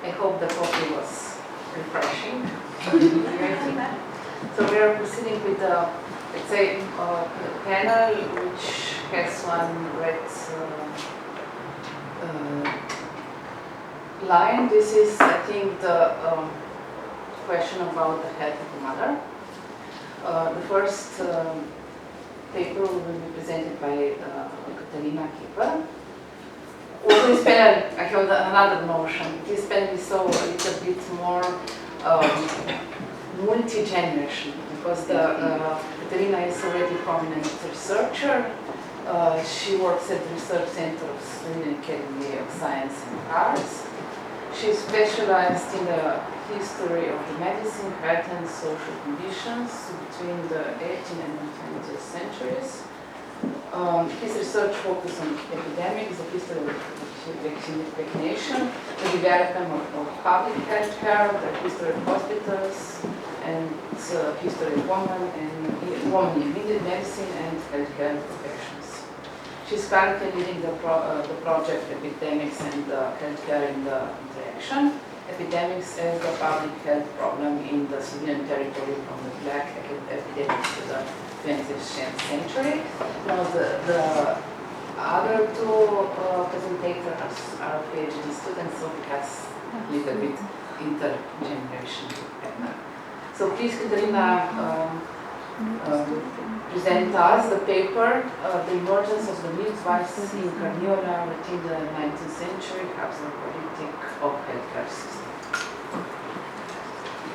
I hope the coffee was refreshing. So we are proceeding with the, let's say, panel which has one red line. This is, I think, the question about the health of the mother. The first paper will be presented by Katarina Keber. Also this panel, I have another notion. This panel is so a little bit more multi-generational, because Katarina is already a prominent researcher. She works at the Research Center of Slovene Academy of Science and Arts. She is specialized in the history of the medicine, health and social conditions between the 18th and 20th centuries. His research focuses on epidemics, the history of vaccination, the development of public health care, the history of hospitals, and the history of women in medicine and healthcare professions. She's currently leading the project Epidemics and Healthcare in the Interaction. Epidemics as a public health problem in the Slovenian territory from the Black epidemics to the 20th century. Now the other two presentators are PhD students, so it has a little bit intergenerational. So please, Katarina, present us the paper, The Emergence of the Midwives in Carniola within the 19th century, Habsburg politic of healthcare system.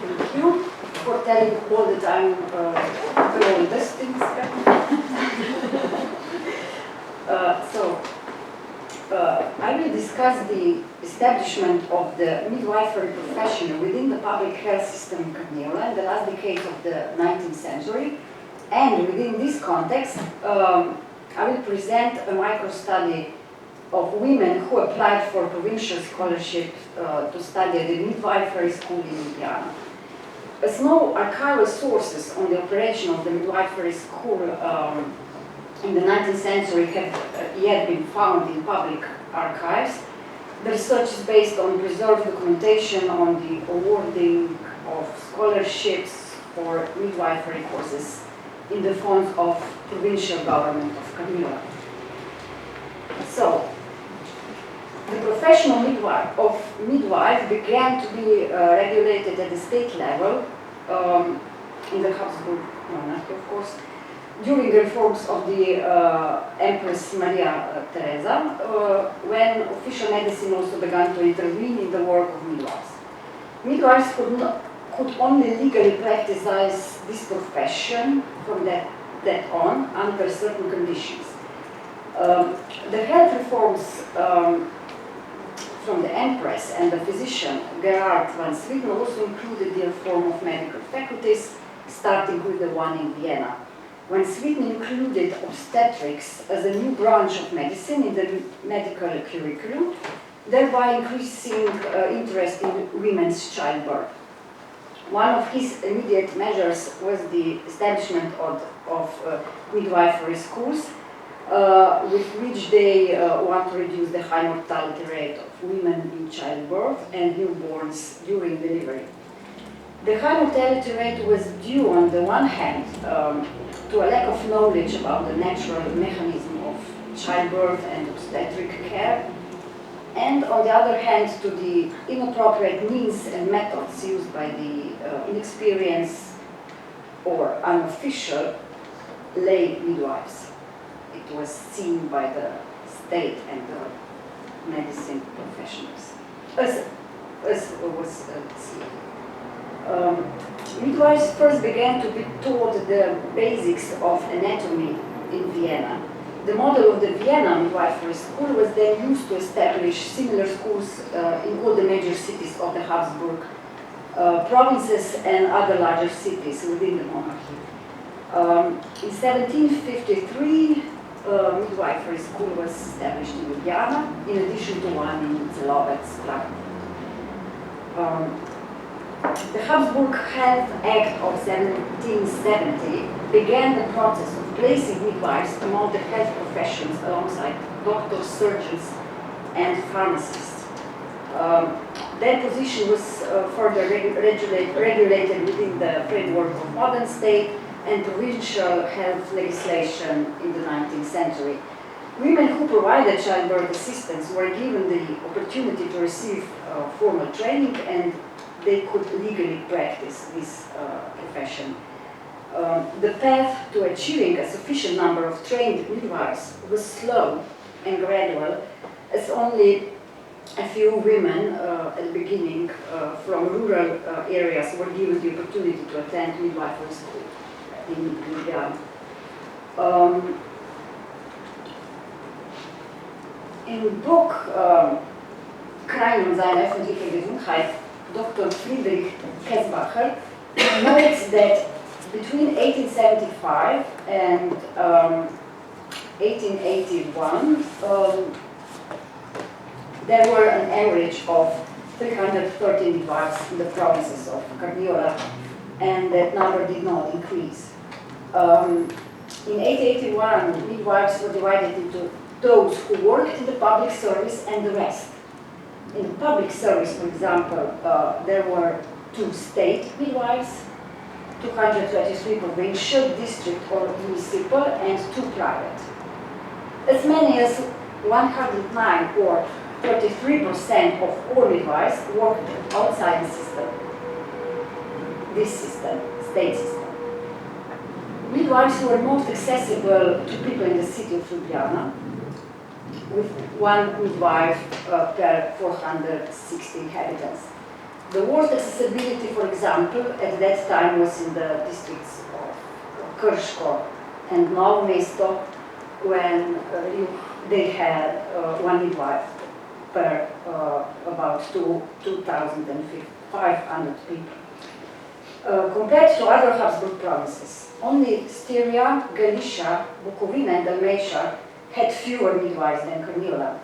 Thank you for telling all that I'm the oldest in I will discuss the establishment of the midwifery profession within the public health system in Carniola in the last decades of the 19th century. And within this context, I will present a micro-study of women who applied for provincial scholarship to study at the midwifery school in Ljubljana. As no archival sources on the operation of the midwifery school in the 19th century have yet been found in public archives, the research is based on preserved documentation on the awarding of scholarships for midwifery courses in the funds of provincial government of Carniola. So, the professional midwife began to be regulated at the state level in the Habsburg monarchy, of course, during the reforms of the Empress Maria Theresa, when official medicine also began to intervene in the work of midwives. Midwives could only legally practice this profession from that on under certain conditions. The health reforms from the Empress and the physician Gerhard van Swieten also included the reform of medical faculties, starting with the one in Vienna. Van Swieten included obstetrics as a new branch of medicine in the medical curriculum, thereby increasing interest in women's childbirth. One of his immediate measures was the establishment of midwifery schools, with which they want to reduce the high mortality rate of women in childbirth and newborns during delivery. The high mortality rate was due, on the one hand, to a lack of knowledge about the natural mechanism of childbirth and obstetric care, and on the other hand, to the inappropriate means and methods used by the inexperienced or unofficial lay midwives. It was seen by the state and the medicine professionals, as was seen. Midwives first began to be taught the basics of anatomy in Vienna. The model of the Vienna midwifery school was then used to establish similar schools in all the major cities of the Habsburg provinces and other larger cities within the monarchy. In 1753, midwifery school was established in Ljubljana, in addition to one in Slovenia. The Habsburg Health Act of 1770 began the process of placing midwives among the health professions alongside doctors, surgeons, and pharmacists. Their position was further regulated within the framework of modern state and provincial health legislation in the 19th century. Women who provided childbirth assistance were given the opportunity to receive formal training, and they could legally practice this profession. The path to achieving a sufficient number of trained midwives was slow and gradual, as only a few women at the beginning from rural areas were given the opportunity to attend midwifery school in Ljubljana. In book Krajnum seiner öffentlichen Gesundheit, Dr. Friedrich Kesbacher notes that between 1875 and 1881, there were an average of 313 midwives in the provinces of Carniola, and that number did not increase. In 1881, midwives were divided into those who worked in the public service and the rest. In the public service, for example, there were 2 state midwives, 223 provincial, district or municipal, and 2 private. As many as 109 or 33% of all midwives worked outside the system, this system, state system. Midwives were most accessible to people in the city of Ljubljana, with 1 midwife per 460 inhabitants. The worst accessibility, for example, at that time was in the districts of Krško and Novo Mesto, when they had 1 midwife per about 2,500 people. Compared to other Habsburg provinces, only Styria, Galicia, Bukovina and Dalmatia had fewer midwives than Carniola.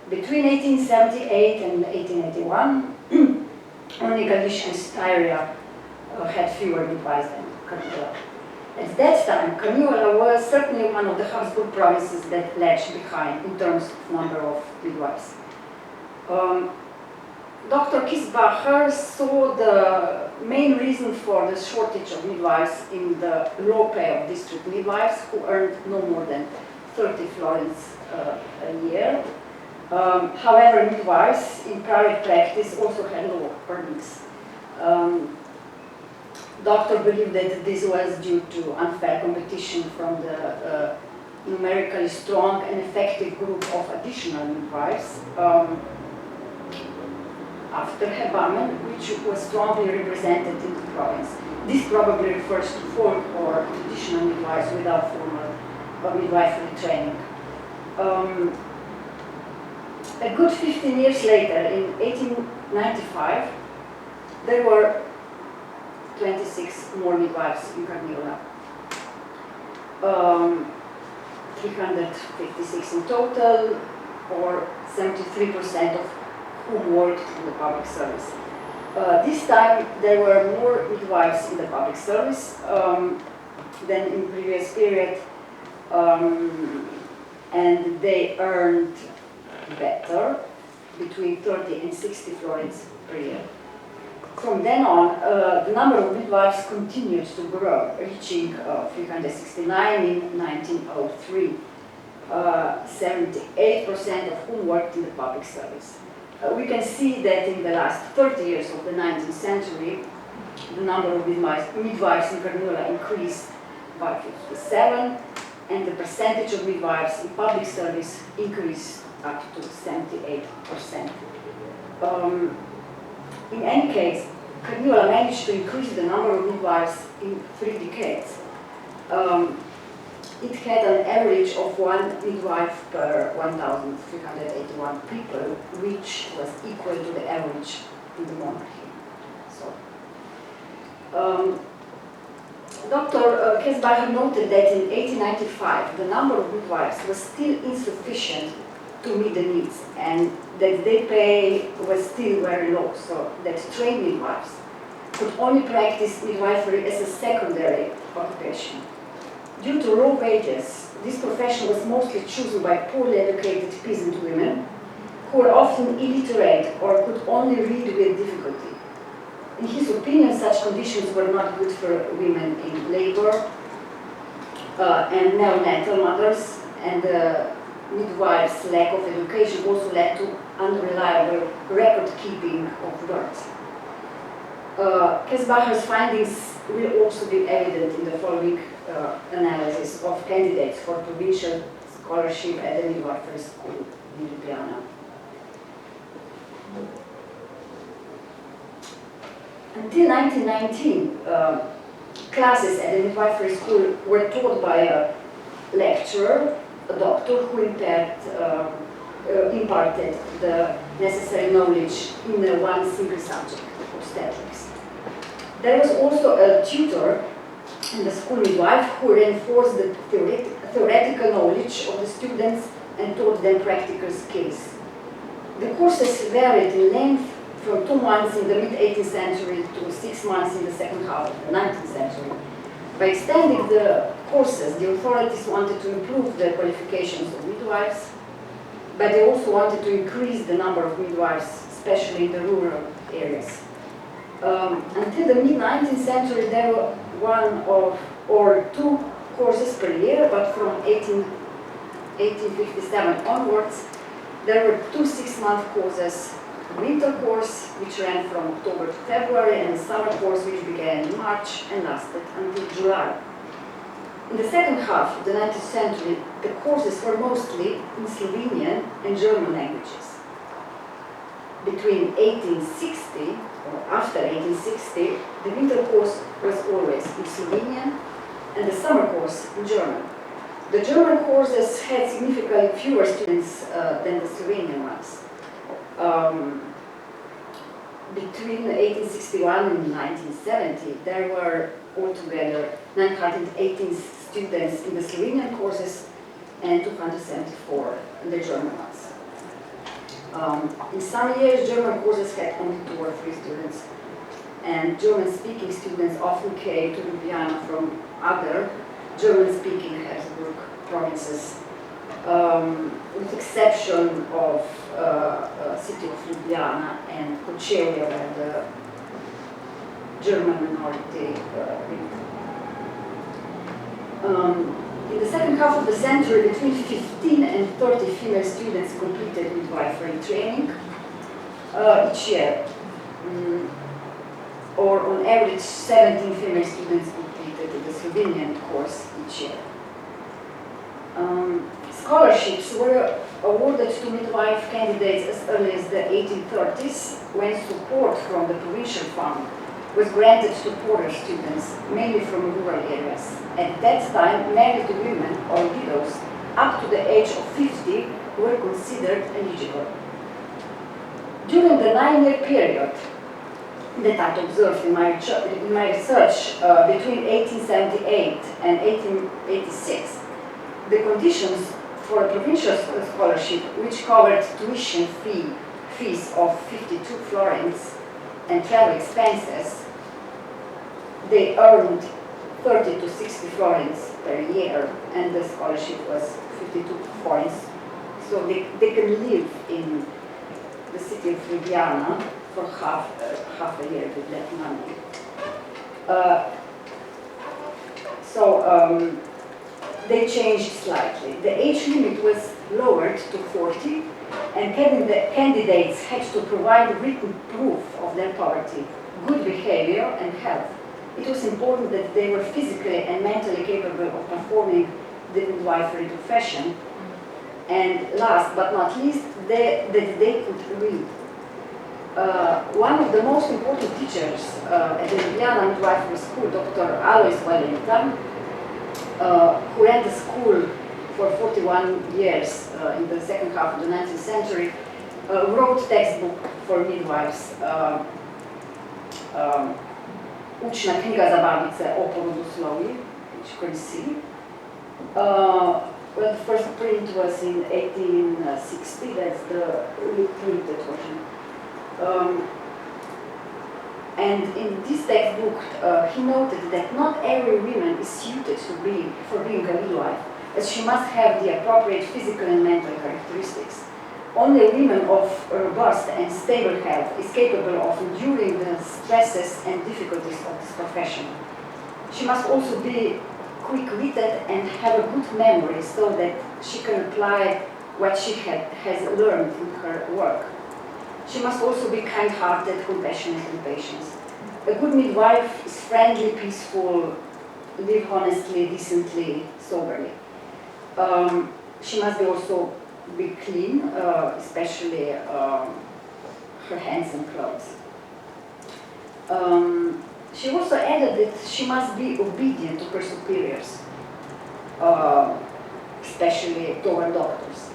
Between 1878 and 1881, only Galicia and Styria had fewer midwives than Carniola. At that time, Carniola was certainly one of the Habsburg provinces that lagged behind in terms of number of midwives. Dr. Kisbacher saw the main reason for the shortage of midwives in the low pay of district midwives who earned no more than 30 florins a year. However, midwives in private practice also had low earnings. Doctor believed that this was due to unfair competition from the numerically strong and effective group of additional midwives after Hebamen, which was strongly represented in the province. This probably refers to folk or traditional midwives without formal midwifery training. A good 15 years later, in 1895, there were 26 more midwives in Carniola. 356 in total, or 73% of whom worked in the public service. This time there were more midwives in the public service than in previous period, and they earned better, between 30 and 60 florins per year. From then on, the number of midwives continued to grow, reaching 369 in 1903, 78% of whom worked in the public service. We can see that in the last 30 years of the 19th century, the number of midwives in Carniola increased by 57, and the percentage of midwives in public service increased up to 78%. In any case, Carniola managed to increase the number of midwives in 3 decades. It had an average of 1 midwife per 1,381 people, which was equal to the average in the monarchy. Dr. Kesbacher noted that in 1895 the number of midwives was still insufficient to meet the needs, and that their pay was still very low, so that trained midwives could only practice midwifery as a secondary occupation. Due to low wages, this profession was mostly chosen by poorly educated peasant women who were often often illiterate or could only read with difficulty. In his opinion, such conditions were not good for women in labor and neonatal mothers, and the midwives' lack of education also led to unreliable record keeping of births. Kesbacher's findings will also be evident in the following analysis of candidates for provincial scholarship at the midwifery school in Ljubljana. Until 1919, classes at the midwifery school were taught by a lecturer, a doctor who imparted the necessary knowledge in one single subject, obstetrics. There was also a tutor and the school midwife who reinforced the theoretical knowledge of the students and taught them practical skills. The courses varied in length from 2 months in the mid-18th century to 6 months in the second half of the 19th century. By extending the courses, the authorities wanted to improve the qualifications of midwives, but they also wanted to increase the number of midwives, especially in the rural areas. Until the mid-19th century, there were 1 or 2 courses per year, but from 1857 onwards, there were 2 6-month courses, a winter course, which ran from October to February, and a summer course, which began in March and lasted until July. In the second half of the 19th century, the courses were mostly in Slovenian and German languages. Between 1860 or after 1860, the winter course was always in Slovenian and the summer course in German. The German courses had significantly fewer students than the Slovenian ones. Between 1861 and 1970, there were altogether 918 students in the Slovenian courses and 274 in the German ones. In some years, German courses had only 2 or 3 students, and German-speaking students often came to Ljubljana from other German-speaking Habsburg provinces, with exception of city of Ljubljana and Kočevje, where the German minority lived. In the second half of the century, between 15 and 30 female students completed midwifery training each year, or on average 17 female students completed the Slovenian course each year. Scholarships were awarded to midwife candidates as early as the 1830s, when support from the provincial fund was granted to poorer students, mainly from rural areas. At that time, married women or widows up to the age of 50 were considered eligible. During the 9-year period that I observed in my research between 1878 and 1886, the conditions for a provincial scholarship, which covered tuition fees of 52 florins and travel expenses, they earned 30 to 60 florins per year, and the scholarship was 52 florins. So they can live in the city of Ljubljana for half a year with that money. They changed slightly. The age limit was lowered to 40, and candidates had to provide written proof of their poverty, good behavior, and health. It was important that they were physically and mentally capable of performing the midwifery profession, and last but not least, that they could read. One of the most important teachers at the Ljubljana midwifery school, Dr. Alois Valenta, who ran the school for 41 years in the second half of the 19th century, wrote textbook for midwives, Učna knjiga za babice o porodoslovju, which you can see. Well, the first print was in 1860, that's the reprinted version. And in this textbook, he noted that not every woman is suited for being a midwife, as she must have the appropriate physical and mental characteristics. only women of robust and stable health is capable of enduring the stresses and difficulties of this profession. She must also be quick-witted and have a good memory so that she can apply what she has learned in her work. She must also be kind-hearted, compassionate, and patient. A good midwife is friendly, peaceful, live honestly, decently, soberly. She must also be clean, especially her hands and clothes. She also added that she must be obedient to her superiors, especially toward doctors.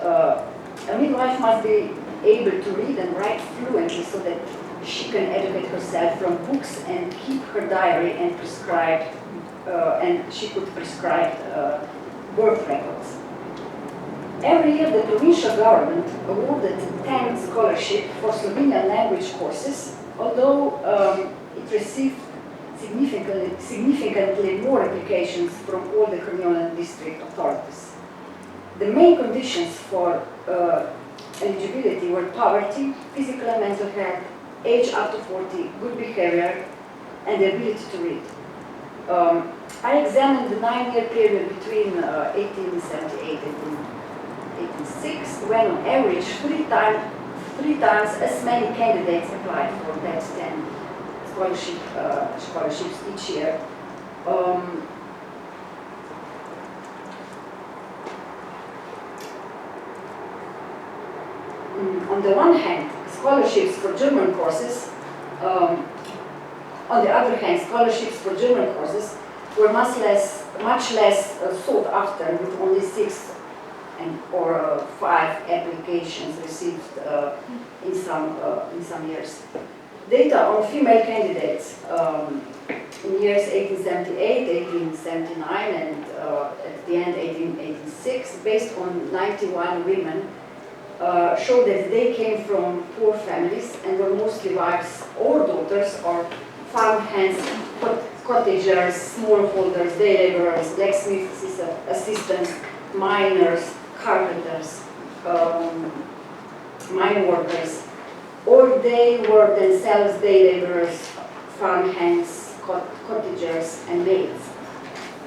A midwife must be able to read and write fluently so that she can educate herself from books and keep her diary and prescribe, and she could prescribe birth records. Every year the provincial government awarded 10 scholarships for Slovenian language courses, although it received significantly more applications from all the Crniolan district authorities. The main conditions for eligibility were poverty, physical and mental health, age up to 40, good behavior, and the ability to read. I examined the 9-year period between 1878 and 1886, when on average three times as many candidates applied for that 10 scholarships each year. On the one hand, scholarships for German courses, on the other hand, scholarships for German courses were much less sought after, with only 6 or 5 applications received in some years. Data on female candidates in years 1878, 1879, and at the end 1886, based on 91 women, show that they came from poor families and were mostly wives or daughters or farm hands, cottagers, smallholders, day laborers, blacksmith assistants, miners, carpenters, mine workers, or they were themselves day laborers, farm hands, cottagers, and maids.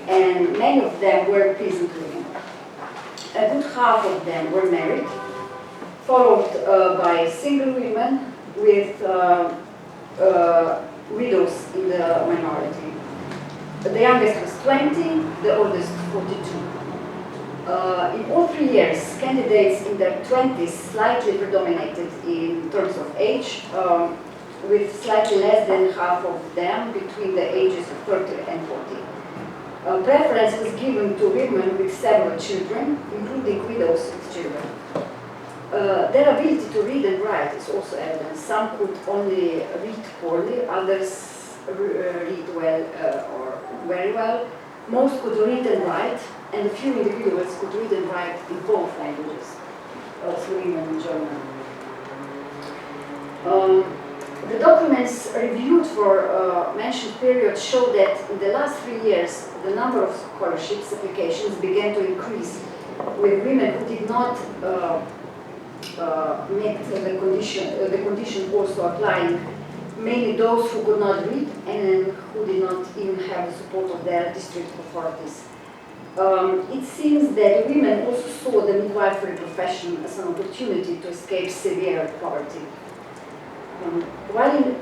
And many of them were peasant women. A good half of them were married, followed by single women, with widows in the minority. The youngest was 20, the oldest 42. In all 3 years, candidates in their 20s slightly predominated in terms of age, with slightly less than half of them between the ages of 30 and 40. Preference was given to women with several children, including widows with children. Their ability to read and write is also evident. Some could only read poorly, others read well or very well. Most could read and write, and a few individuals could read and write in both languages, Slovenian and German. The documents reviewed for mentioned periods show that in the last 3 years, the number of scholarships applications began to increase, with women who did not met the condition also applying, mainly those who could not read and who did not even have the support of their district authorities. It seems that women also saw the midwifery profession as an opportunity to escape severe poverty. While in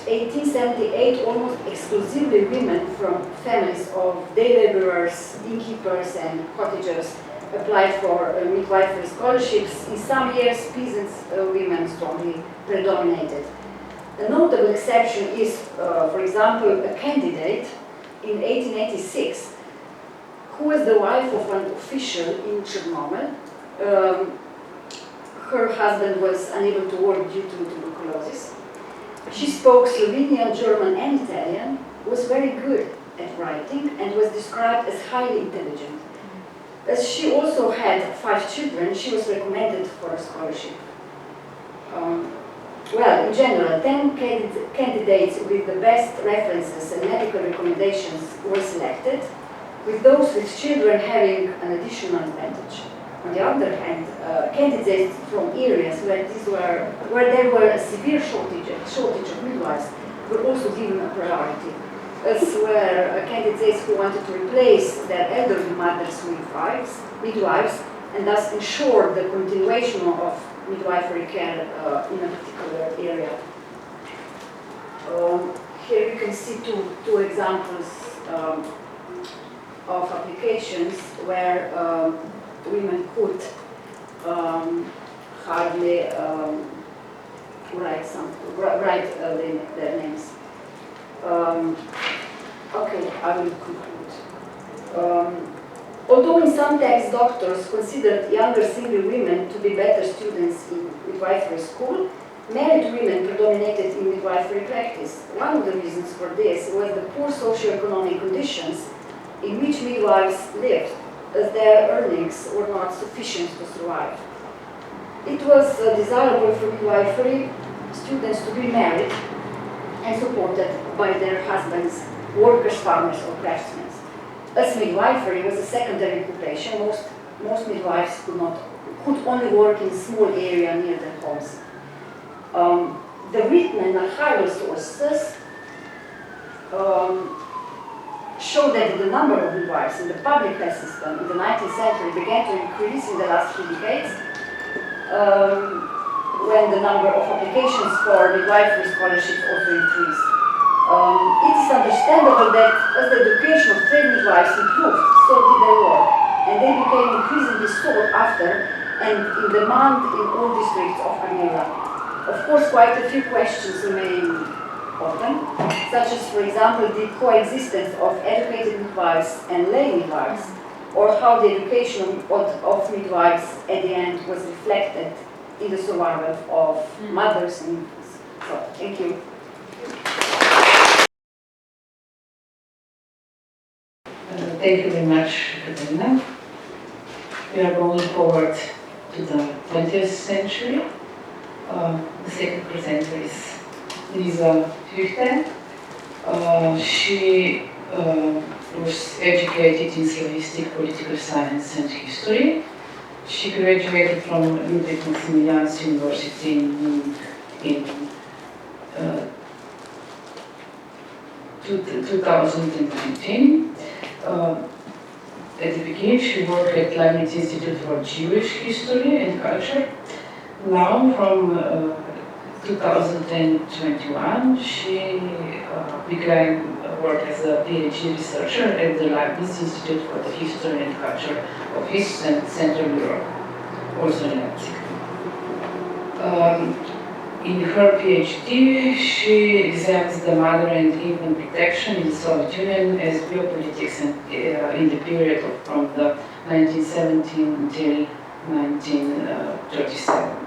1878, almost exclusively women from families of day laborers, innkeepers, and cottagers applied for midwifery scholarships, in some years peasants women strongly predominated. A notable exception is, for example, a candidate in 1886 who was the wife of an official in Chernomel. Her husband was unable to work due to tuberculosis. She spoke Slovenian, German, and Italian, was very good at writing, and was described as highly intelligent. As she also had 5 children, she was recommended for a scholarship. Well, in general, 10 candidates with the best references and medical recommendations were selected, with those with children having an additional advantage. on the other hand, candidates from areas where there were a severe shortage of midwives were also given a priority, as were candidates who wanted to replace their elderly mothers' midwives, and thus ensure the continuation of midwifery care in a particular area. Here you can see two examples of applications where women could hardly write their names. Okay, I will conclude. Although in some texts doctors considered younger single women to be better students in midwifery school, married women predominated in midwifery practice. One of the reasons for this was the poor socioeconomic conditions in which midwives lived, as their earnings were not sufficient to survive. It was desirable for midwifery students to be married and supported by their husbands, workers, farmers, or craftsmen. As midwifery was a secondary occupation, most midwives could only work in a small area near their homes. The written and archival sources show that the number of midwives in the public health system in the 19th century began to increase in the last few decades, when the number of applications for midwifery scholarships also increased. It is understandable that as the education of trained midwives improved, so did their work, and they became increasingly sought after and in demand in all districts of Almira. Of course, quite a few questions remain open, such as, for example, the coexistence of educated midwives and lay midwives, or how the education of midwives at the end was reflected in the survival of mothers and infants. So, thank you. Thank you very much, Katarina. We are going forward to the 20th century. The second presenter is Füchte. She was educated in Slavistic political science and history. She graduated from Ljubljana University in 2019. At the beginning, she worked at Leibniz Institute for Jewish History and Culture. Now, from 2021, she began work as a PhD researcher at the Leibniz Institute for the History and Culture of East and Central Europe, also in Leipzig. In her PhD, she examines the mother and infant protection in the Soviet Union as biopolitics in the period from the 1917 until 1937.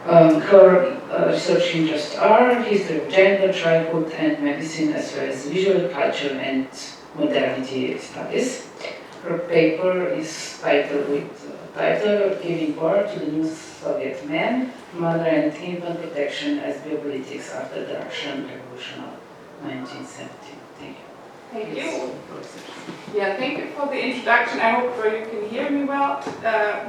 Her research interests are history of gender, childhood and medicine, as well as visual culture and modernity studies. Her paper is titled Giving Birth to the New Soviet Man, Mother and Infant Protection as Biopolitics after the Russian Revolution of 1917. Thank you. Thank you. Yeah, thank you for the introduction. I hope you can hear me well.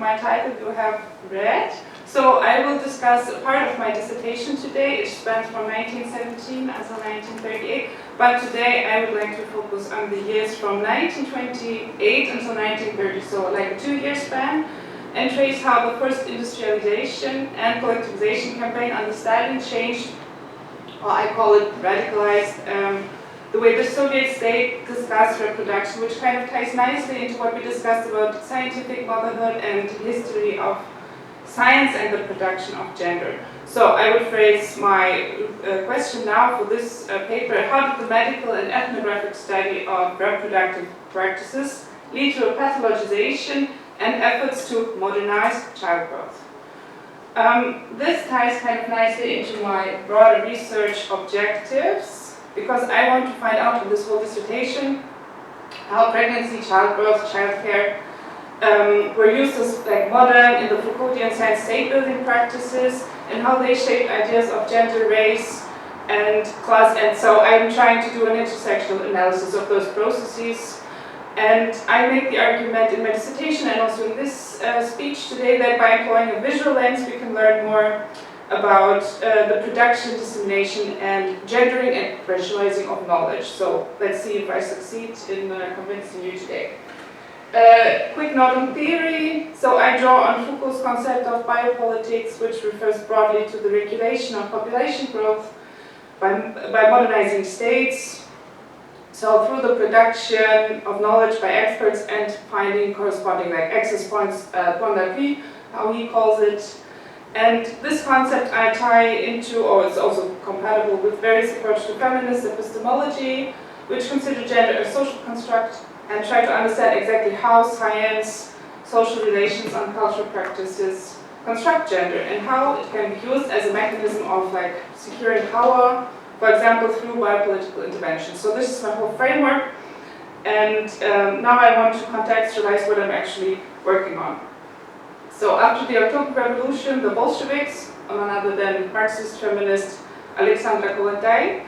My title you have read. So I will discuss a part of my dissertation today. It spans from 1917 until 1938, but today I would like to focus on the years from 1928 until 1930, so like a 2-year span, and trace how the first industrialization and collectivization campaign on the Stalin changed, or I call it radicalized, the way the Soviet state discussed reproduction, which kind of ties nicely into what we discussed about scientific motherhood and history of science and the production of gender. So I would phrase my question now for this paper: how did the medical and ethnographic study of reproductive practices lead to a pathologization and efforts to modernize childbirth? This ties kind of nicely into my broader research objectives, because I want to find out in this whole dissertation how pregnancy, childbirth, childcare were used as like modern in the Foucauldian sense state-building practices, and how they shaped ideas of gender, race, and class. And so I'm trying to do an intersectional analysis of those processes And I make the argument in my dissertation and also in this speech today that by employing a visual lens we can learn more about the production, dissemination and gendering and racializing of knowledge. So let's see if I succeed in convincing you today. Quick note on theory. So I draw on Foucault's concept of biopolitics, which refers broadly to the regulation of population growth by modernizing states. So through the production of knowledge by experts and finding corresponding like access points, point d'appui, how he calls it. And this concept I tie into, or it's also compatible with various approaches to feminist epistemology, which consider gender a social construct and try to understand exactly how science, social relations and cultural practices construct gender and how it can be used as a mechanism of like securing power, for example, through biopolitical intervention. So this is my whole framework, and now I want to contextualize what I'm actually working on. So after the October Revolution, the Bolsheviks, none other than Marxist feminist Alexandra Kollontai,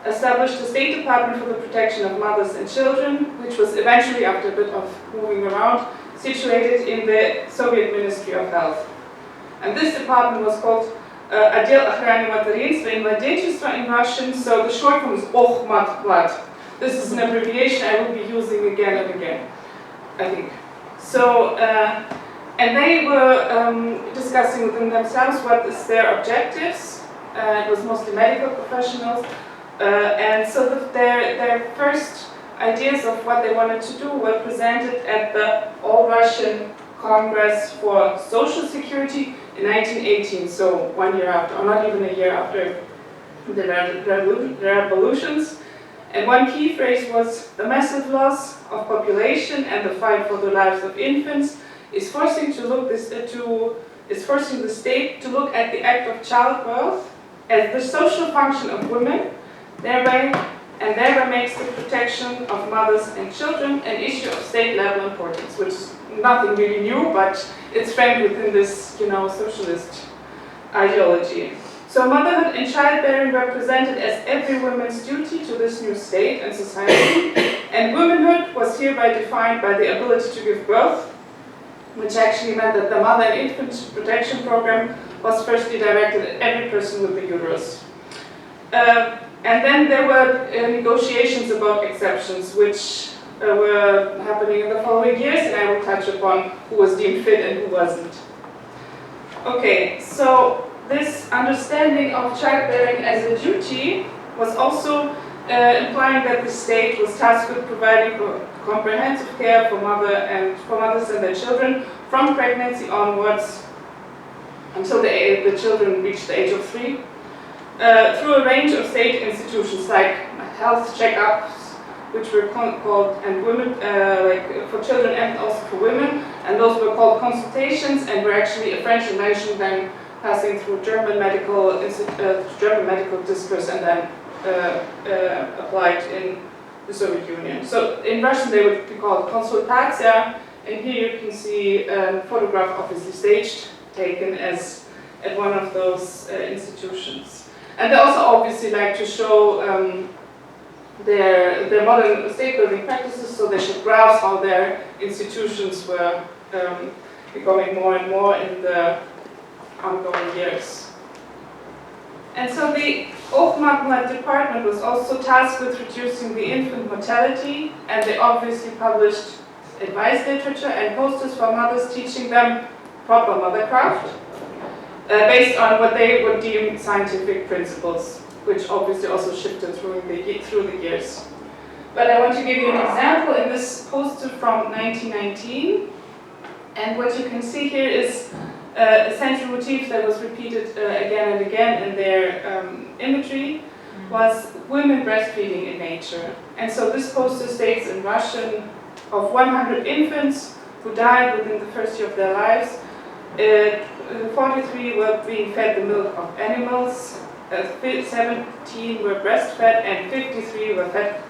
established a State Department for the Protection of Mothers and Children, which was eventually, after a bit of moving around, situated in the Soviet Ministry of Health. And this department was called Отдел охраны материнства и младенчества in Russian, so the short form is Ohmatplat. This is an abbreviation I will be using again and again, I think. So, and they were discussing within themselves what is their objectives. It was mostly medical professionals, and so their first ideas of what they wanted to do were presented at the All-Russian Congress for Social Security in 1918, so 1 year after, or not even a year after the revolutions. And one key phrase was the massive loss of population and the fight for the lives of infants is forcing the state to look at the act of childbirth as the social function of women, thereby makes the protection of mothers and children an issue of state-level importance, which is nothing really new, but it's framed within this, socialist ideology. So motherhood and childbearing were presented as every woman's duty to this new state and society, and womanhood was hereby defined by the ability to give birth, which actually meant that the mother and infant protection program was firstly directed at every person with a uterus. And then there were negotiations about exceptions, which were happening in the following years, and I will touch upon who was deemed fit and who wasn't. Okay, so this understanding of childbearing as a duty was also implying that the state was tasked with providing comprehensive care for mothers and their children from pregnancy onwards until the children reached the age of 3, through a range of state institutions like health checkups, which were called, and women, like for children and also for women, and those were called consultations and were actually a French invention, then passing through German medical discourse and then applied in the Soviet Union. So in Russian they would be called konsultacja, and here you can see a photograph obviously staged, taken as at one of those institutions. And they also obviously like to show their modern state building practices, so they should grasp how their institutions were becoming more and more in the ongoing years. And so the Ohmatplat department was also tasked with reducing the infant mortality, and they obviously published advice literature and posters for mothers teaching them proper mothercraft, based on what they would deem scientific principles, which obviously also shifted through the years. But I want to give you an example in this poster from 1919, and what you can see here is a central motif that was repeated again and again in their imagery was women breastfeeding in nature. And so this poster states in Russian, of 100 infants who died within the first year of their lives, 43 were being fed the milk of animals, 17 were breastfed, and 53 were fed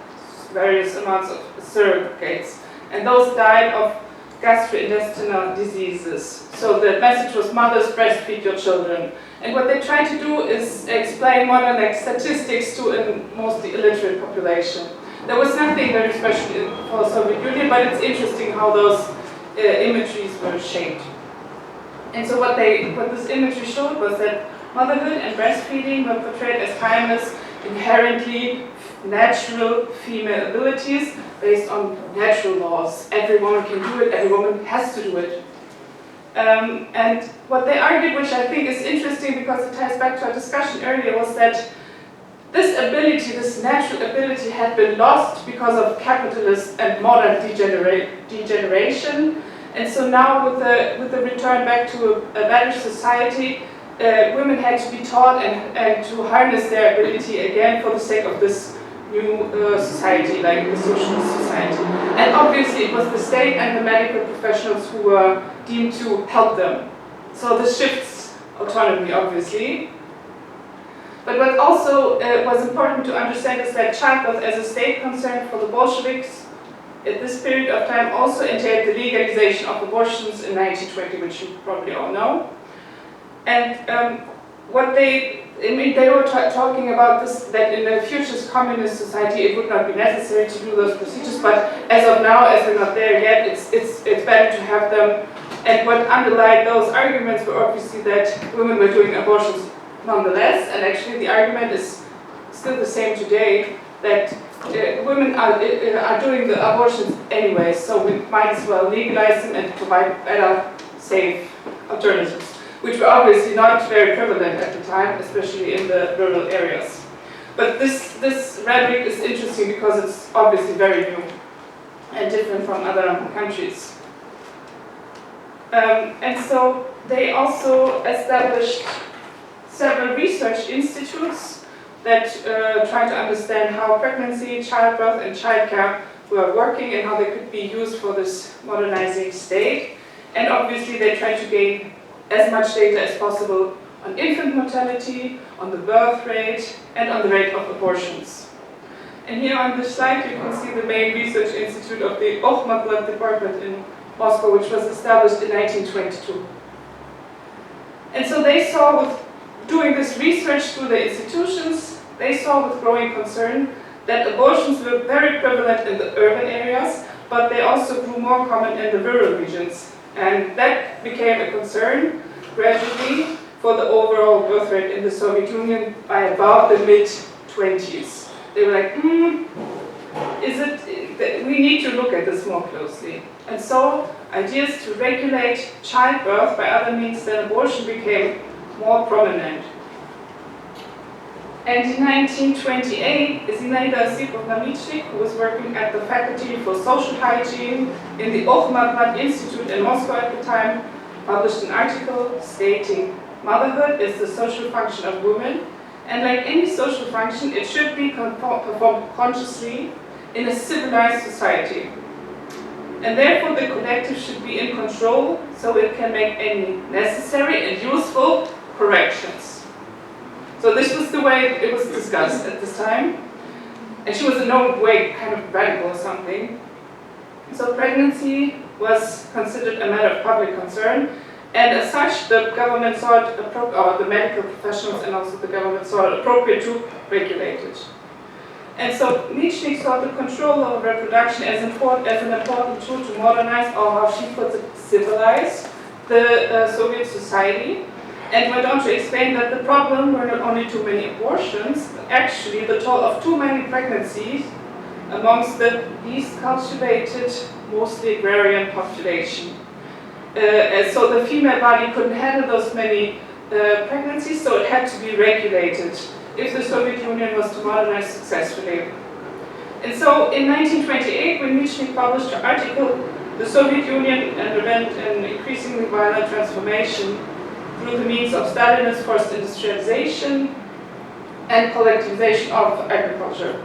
various amounts of surrogates. And those died of gastrointestinal diseases. So the message was, mothers, breastfeed your children. And what they try to do is explain modern statistics to a mostly illiterate population. There was nothing very special for the Soviet Union, but it's interesting how those imageries were shaped. And so what this imagery showed was that motherhood and breastfeeding were portrayed as timeless, inherently natural female abilities based on natural laws. Every woman can do it, every woman has to do it. And what they argued, which I think is interesting because it ties back to our discussion earlier, was that this ability, this natural ability, had been lost because of capitalist and modern degeneration. And so now with the return back to a better society, women had to be taught and to harness their ability again for the sake of this new society, like the socialist society. And obviously it was the state and the medical professionals who were deemed to help them. So this shifts autonomy, obviously. But what also was important to understand is that childbirth as a state concern for the Bolsheviks at this period of time also entailed the legalization of abortions in 1920, which you probably all know. And they were talking about this, that in a future communist society it would not be necessary to do those procedures, but as of now, as we're not there yet, it's better to have them. And what underlied those arguments were obviously that women were doing abortions nonetheless, and actually the argument is still the same today, that women are doing the abortions anyway, so we might as well legalize them and provide better, safe alternatives, which were obviously not very prevalent at the time, especially in the rural areas. But this rhetoric is interesting because it's obviously very new and different from other countries. And so they also established several research institutes that try to understand how pregnancy, childbirth, and childcare were working and how they could be used for this modernizing state. And obviously they try to gain as much data as possible on infant mortality, on the birth rate, and on the rate of abortions. And here on this slide you can see the main research institute of the Ohmad department in Moscow, which was established in 1922. And so they saw, with doing this research through the institutions, they saw with growing concern that abortions were very prevalent in the urban areas, but they also grew more common in the rural regions. And that became a concern gradually for the overall birth rate in the Soviet Union by about the mid-20s. They were like, we need to look at this more closely. And so ideas to regulate childbirth by other means than abortion became more prominent. And in 1928, Zinaida Osipov-Namichnik, who was working at the Faculty for Social Hygiene in the Ohmad Institute in Moscow at the time, published an article stating, "Motherhood is the social function of women, and like any social function, it should be performed consciously in a civilized society. And therefore the collective should be in control so it can make any necessary and useful corrections." So this was the way it was discussed at this time. And she was in no way kind of radical or something. So pregnancy was considered a matter of public concern. And as such, the government saw it or the medical professionals and also the government saw it appropriate to regulate it. And so Michnik saw the control of reproduction as an important tool to modernize, or how she puts it, civilize the Soviet society. And went on to explain that the problem were not only too many abortions, but actually the toll of too many pregnancies amongst the least cultivated, mostly agrarian population. So the female body couldn't handle those many pregnancies, so it had to be regulated if the Soviet Union was to modernize successfully. And so in 1928, when Michnik published her article, the Soviet Union underwent an increasingly violent transformation through the means of Stalinist forced industrialization and collectivization of agriculture.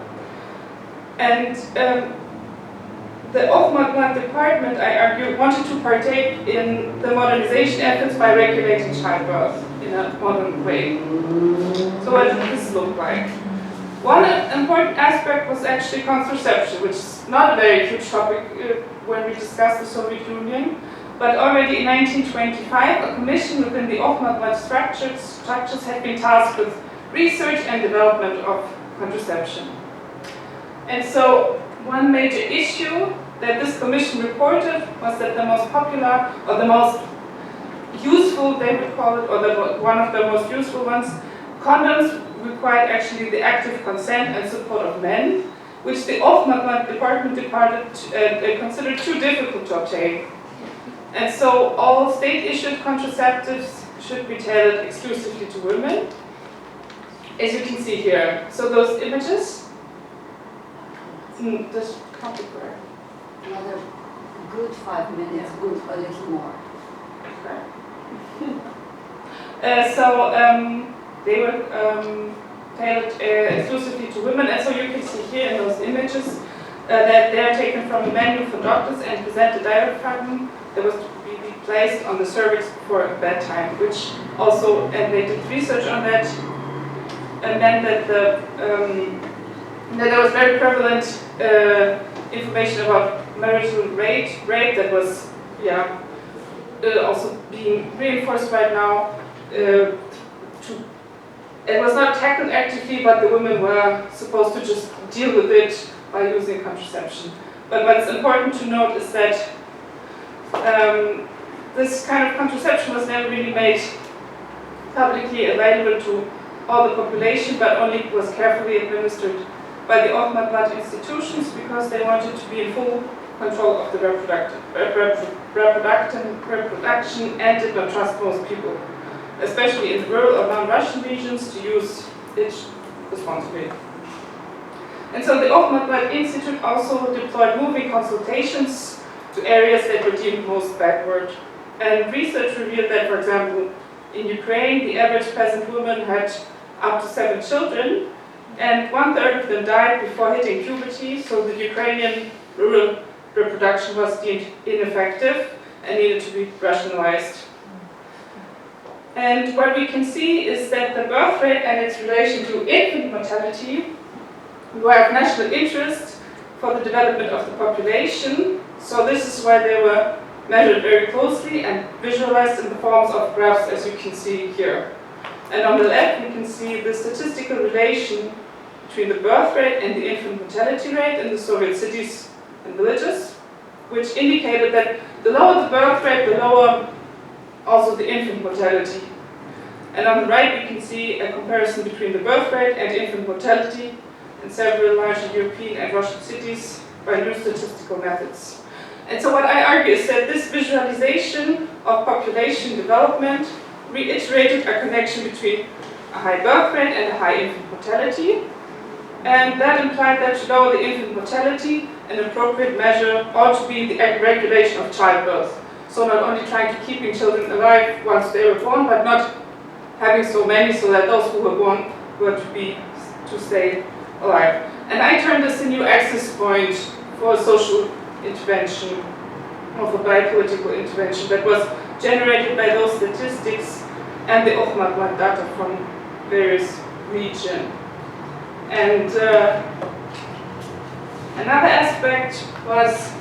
And the Ohmad department, I argue, wanted to partake in the modernization efforts by regulating childbirth in a modern way. So what did this look like? One important aspect was actually contraception, which is not a very huge topic when we discuss the Soviet Union. But already in 1925, a commission within the Ohmad structures had been tasked with research and development of contraception. And so one major issue that this commission reported was that the most popular, or the most useful, they would call it, or one of the most useful ones, condoms required actually the active consent and support of men, which the Offenbach department considered too difficult to obtain. And so all state-issued contraceptives should be tailored exclusively to women, as you can see here. So those images, this copy for Another good 5 minutes, good a little more. They were tailored exclusively to women, and so you can see here in those images that they are taken from a manual for doctors and presented diaphragm that was to be placed on the cervix before bedtime, which also, and they did research on that, and meant that that there was very prevalent information about marital rape that was also being reinforced right now. It was not tackled actively, but the women were supposed to just deal with it by using contraception. But what's important to note is that this kind of contraception was never really made publicly available to all the population, but only was carefully administered by the Offenbach institutions because they wanted to be in full control of the reproduction and did not trust most people, especially in the rural or non-Russian regions, to use it responsibly. And so the Offenbach Institute also deployed moving consultations to areas that were deemed most backward. And research revealed that, for example, in Ukraine, the average peasant woman had up to 7 children, and 1/3 of them died before hitting puberty, so the Ukrainian rural reproduction was deemed ineffective and needed to be rationalized. And what we can see is that the birth rate and its relation to infant mortality were of national interest for the development of the population. So this is why they were measured very closely and visualized in the forms of graphs, as you can see here. And on the left, you can see the statistical relation between the birth rate and the infant mortality rate in the Soviet cities and villages, which indicated that the lower the birth rate, the lower also the infant mortality. And on the right, we can see a comparison between the birth rate and infant mortality in several larger European and Russian cities by new statistical methods. And so what I argue is that this visualization of population development reiterated a connection between a high birth rate and a high infant mortality. And that implied that to lower the infant mortality, an appropriate measure ought to be the regulation of childbirth. So not only trying to keeping children alive once they were born, but not having so many so that those who were born were to stay alive. And I term this a new access point for social intervention, or for biopolitical intervention that was generated by those statistics and the Offenbach data from various regions. And another aspect was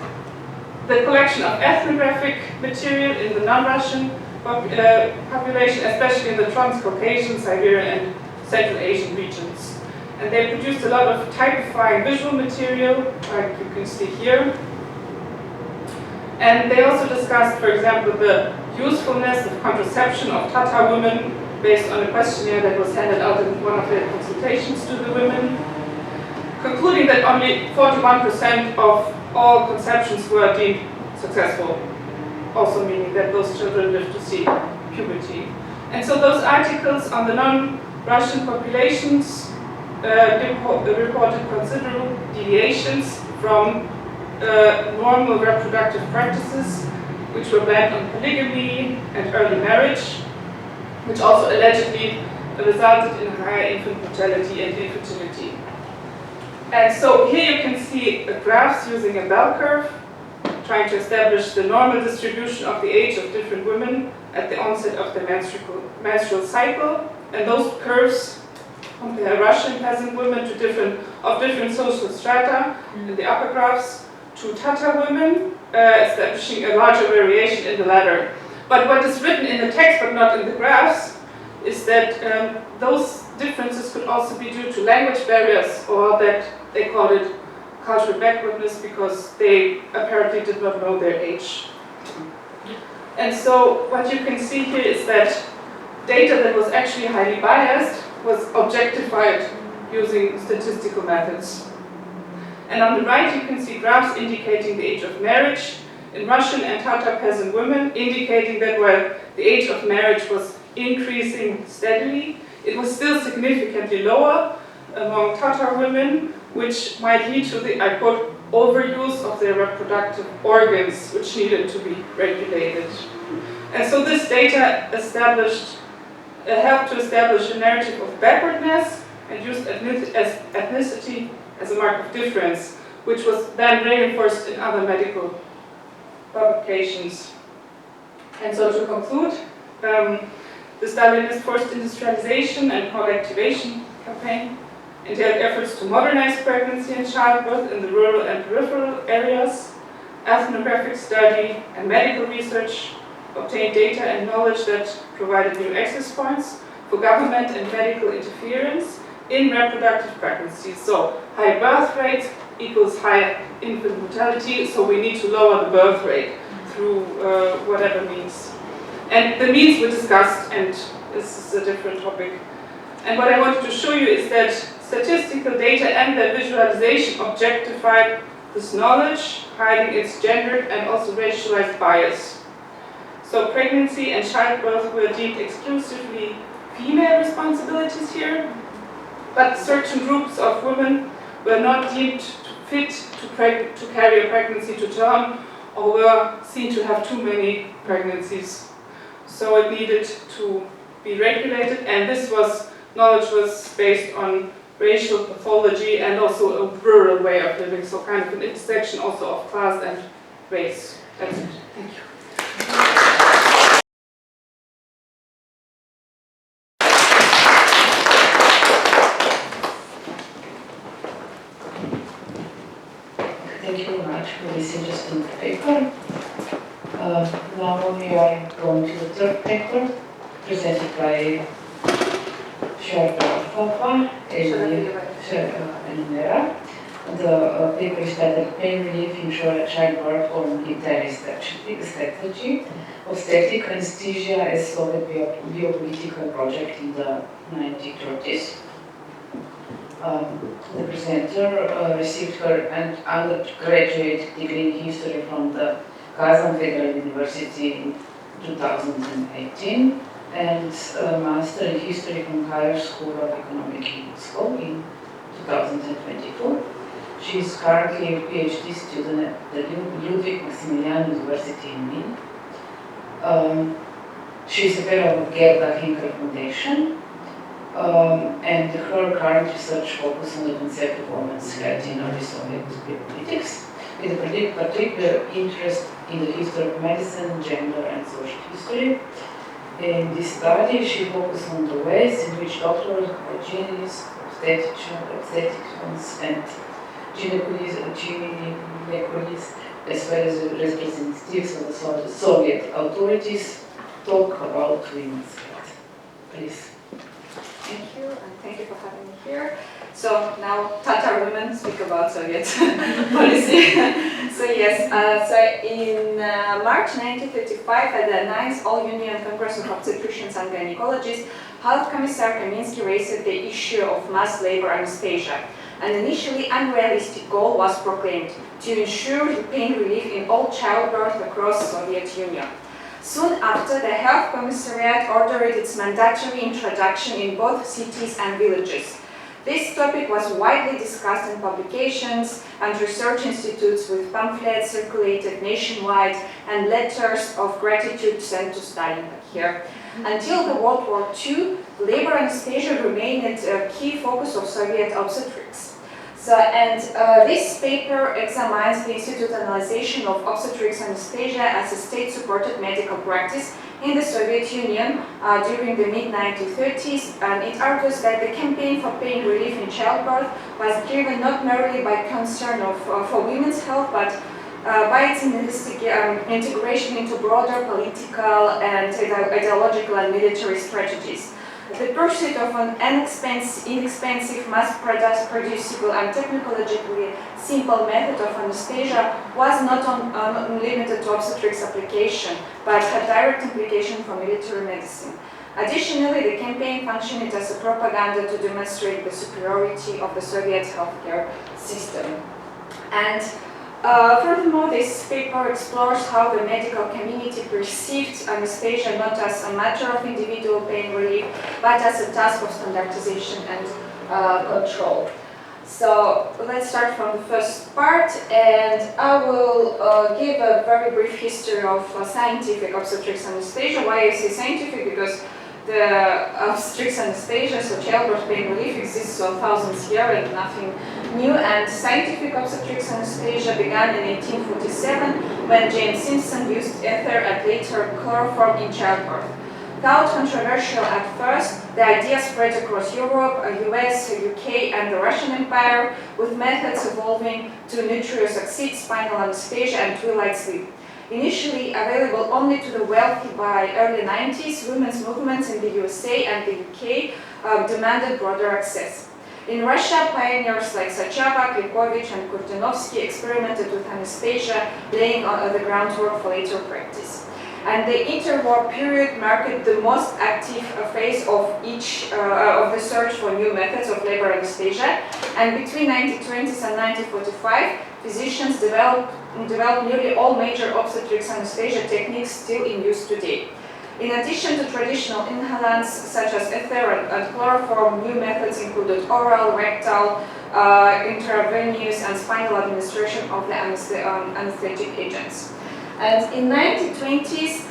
the collection of ethnographic material in the non-Russian population, especially in the Trans-Caucasian, Siberian and Central Asian regions. And they produced a lot of typifying visual material, like you can see here. And they also discussed, for example, the usefulness of contraception of Tatar women based on a questionnaire that was handed out in one of their consultations to the women, concluding that only 41% of all conceptions were deemed successful, also meaning that those children lived to see puberty. And so those articles on the non-Russian populations reported considerable deviations from normal reproductive practices, which were banned on polygamy and early marriage, which also allegedly resulted in higher infant mortality and infertility. And so here you can see graphs using a bell curve, trying to establish the normal distribution of the age of different women at the onset of the menstrual cycle. And those curves compare Russian peasant women to different social strata in the upper graphs to Tatar women, establishing a larger variation in the latter. But what is written in the text but not in the graphs is that those differences could also be due to language barriers, or that they called it cultural backwardness because they apparently did not know their age. And so what you can see here is that data that was actually highly biased was objectified using statistical methods. And on the right you can see graphs indicating the age of marriage in Russian and Tatar peasant women, indicating that while the age of marriage was increasing steadily, it was still significantly lower among Tatar women, which might lead to the, I quote, overuse of their reproductive organs, which needed to be regulated. And so this data helped to establish a narrative of backwardness and used ethnicity as a mark of difference, which was then reinforced in other medical publications. And so to conclude, the Stalinist forced industrialization and collectivization campaign entailed efforts to modernize pregnancy and childbirth in the rural and peripheral areas. Ethnographic study and medical research obtained data and knowledge that provided new access points for government and medical interference in reproductive pregnancies. So high birth rate equals high infant mortality, so we need to lower the birth rate through whatever means. And the means were discussed, and this is a different topic. And what I wanted to show you is that statistical data and their visualization objectified this knowledge, hiding its gendered and also racialized bias. So pregnancy and childbirth were deemed exclusively female responsibilities here, but certain groups of women were not deemed fit to carry a pregnancy to term, or were seen to have too many pregnancies. So it needed to be regulated, and this knowledge was based on racial pathology and also a rural way of living, so kind of an intersection also of class and race. That's it. Thank you. Thank you very much for this interesting paper. Now we are going to the third paper, presented by Sharafeeva and Almira. The paper is titled Pain Relief in Childbirth or Military Strategy, Obstetric Anesthesia as Slovak Biopolitical Project in the 1930s. The presenter received her undergraduate degree in history from the Kazan Federal University in 2018 and a master in history from Higher School of Economic in Moscow in 2022. She is currently a PhD student at the Ludwig Maximilian University in Wien. She is a fellow of Gerda Hinkel Foundation. And her current research focuses on the concept of women's health in early Soviet politics, with a particular interest in the history of medicine, gender, and social history. In this study, she focused on the ways in which doctors, hygienists, obstetricians, and gynecologists, as well as representatives of the Soviet authorities, talk about women's health. Please. Thank you, and thank you for having me here. So now Tatar women speak about Soviet policy. So yes, so in March 1955 at the 9th All-Union Congress of Obstetricians and Gynecologists, Health Commissar Kaminsky raised the issue of mass labor anesthesia. An initially unrealistic goal was proclaimed to ensure pain relief in all childbirth across the Soviet Union. Soon after, the Health Commissariat ordered its mandatory introduction in both cities and villages. This topic was widely discussed in publications and research institutes, with pamphlets circulated nationwide and letters of gratitude sent to Stalin here. Until the World War II, labor anesthesia remained a key focus of Soviet obstetrics. This paper examines the institutionalization of obstetrics anesthesia as a state-supported medical practice in the Soviet Union during the mid-1930s, and it argues that the campaign for pain relief in childbirth was driven not merely by concern for women's health, but by its integration into broader political and ideological and military strategies. the pursuit of an inexpensive, mass-producible and technologically simple method of anesthesia was not limited to obstetrics application, but had direct implication for military medicine. Additionally, the campaign functioned as a propaganda to demonstrate the superiority of the Soviet healthcare system. And furthermore, this paper explores how the medical community perceived anesthesia not as a matter of individual pain relief, but as a task of standardization and control. So let's start from the first part, and I will give a very brief history of scientific obstetrics anesthesia. Why I say scientific? Because the obstetrics anesthesia, so childbirth pain relief, exists for thousands years and nothing new. And scientific obstetrics anesthesia began in 1847 when James Simpson used ether and later chloroform in childbirth. Though controversial at first, the idea spread across Europe, US, UK, and the Russian Empire, with methods evolving to nucleosucceed, spinal anesthesia, and twilight sleep. Initially available only to the wealthy by early 90s, women's movements in the USA and the UK demanded broader access. In Russia, pioneers like Sachava, Klikovich, and Kurtanovsky experimented with anesthesia, laying the groundwork for later practice. And the interwar period marked the most active phase of of the search for new methods of labor anesthesia. And between 1920s and 1945, physicians developed nearly all major obstetrics anesthesia techniques still in use today. In addition to traditional inhalants such as ether and chloroform, new methods included oral, rectal, intravenous, and spinal administration of the anesthetic agents. And in 1920s,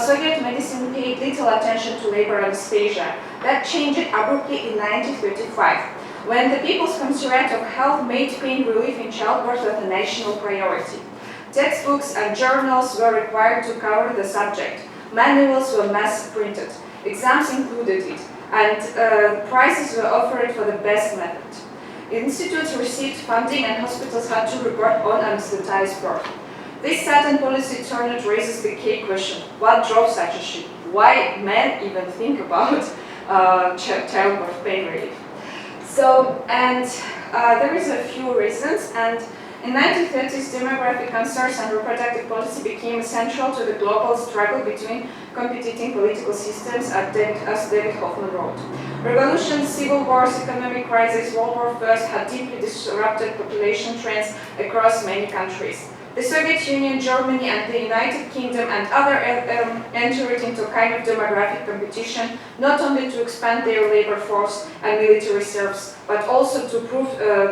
Soviet medicine paid little attention to labor anesthesia. That changed abruptly in 1935, when the People's Commissariat of Health made pain relief in childbirth a national priority. Textbooks and journals were required to cover the subject. Manuals were mass printed. Exams included it, and prizes were offered for the best method. Institutes received funding, and hospitals had to report on anesthetized birth. This sudden policy turn raises the key question: what drove such a shift? Why men even think about childbirth pain relief? So, and there is a few reasons. And in 1930s, demographic concerns and reproductive policy became central to the global struggle between competing political systems, as David Hoffman wrote. Revolutions, civil wars, economic crisis, World War I had deeply disrupted population trends across many countries. The Soviet Union, Germany, and the United Kingdom and other entered into a kind of demographic competition, not only to expand their labor force and military reserves, but also to prove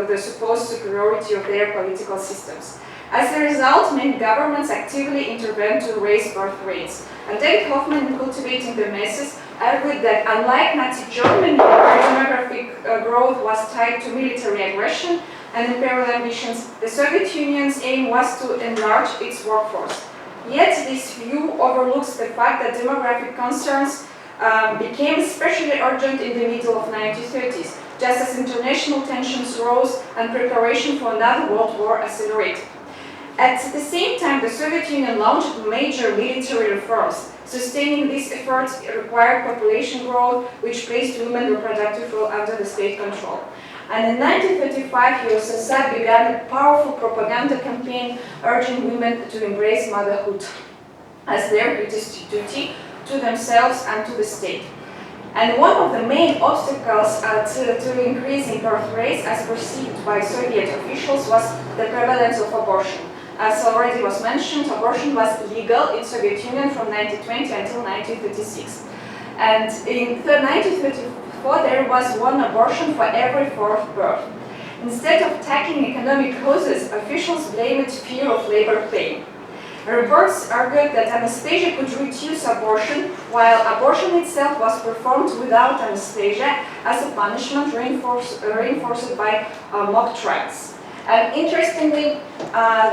the supposed superiority of their political systems. As a result, many governments actively intervened to raise birth rates. And David Hoffman, in Cultivating the Masses, argued that unlike Nazi Germany, where demographic growth was tied to military aggression and imperial ambitions, the Soviet Union's aim was to enlarge its workforce. Yet this view overlooks the fact that demographic concerns became especially urgent in the middle of the 1930s, just as international tensions rose and preparation for another world war accelerated. At the same time, the Soviet Union launched major military reforms. Sustaining these efforts required population growth, which placed women reproductive role under the state control. And in 1935, USSR began a powerful propaganda campaign urging women to embrace motherhood as their greatest duty to themselves and to the state. And one of the main obstacles to increasing birth rates, as perceived by Soviet officials, was the prevalence of abortion. As already was mentioned, abortion was legal in Soviet Union from 1920 until 1936. And in 1934, there was one abortion for every fourth birth. Instead of tackling economic causes, officials blamed fear of labor pain. Reports argued that anesthesia could reduce abortion, while abortion itself was performed without anesthesia as a punishment reinforced by mock trials. And interestingly,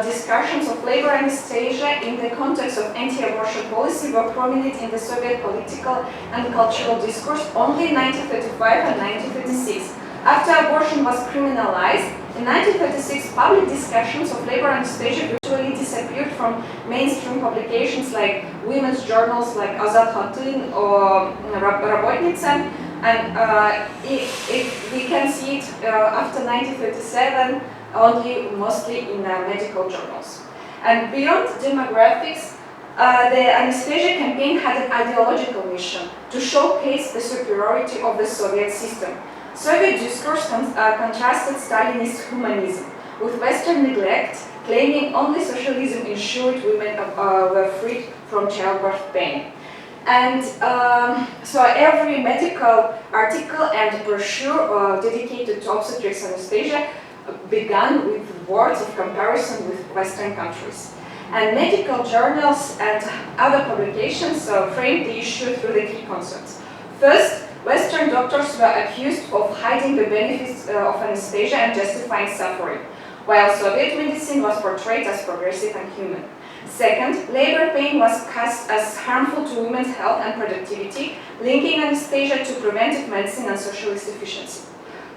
discussions of labor anesthesia in the context of anti-abortion policy were prominent in the Soviet political and cultural discourse only in 1935 and 1936. After abortion was criminalized, in 1936, public discussions of labor anesthesia virtually disappeared from mainstream publications like women's journals like Azad Khatyn or Rabotnitsa. And if we can see it after 1937, only mostly in medical journals. And beyond demographics, the anesthesia campaign had an ideological mission to showcase the superiority of the Soviet system. Soviet discourse contrasted Stalinist humanism with Western neglect, claiming only socialism ensured women were freed from childbirth pain. And so every medical article and brochure dedicated to obstetrics anesthesia began with words of comparison with Western countries. And medical journals and other publications framed the issue through the key concepts. First, Western doctors were accused of hiding the benefits of anesthesia and justifying suffering, while Soviet medicine was portrayed as progressive and human. Second, labor pain was cast as harmful to women's health and productivity, linking anesthesia to preventive medicine and socialist efficiency.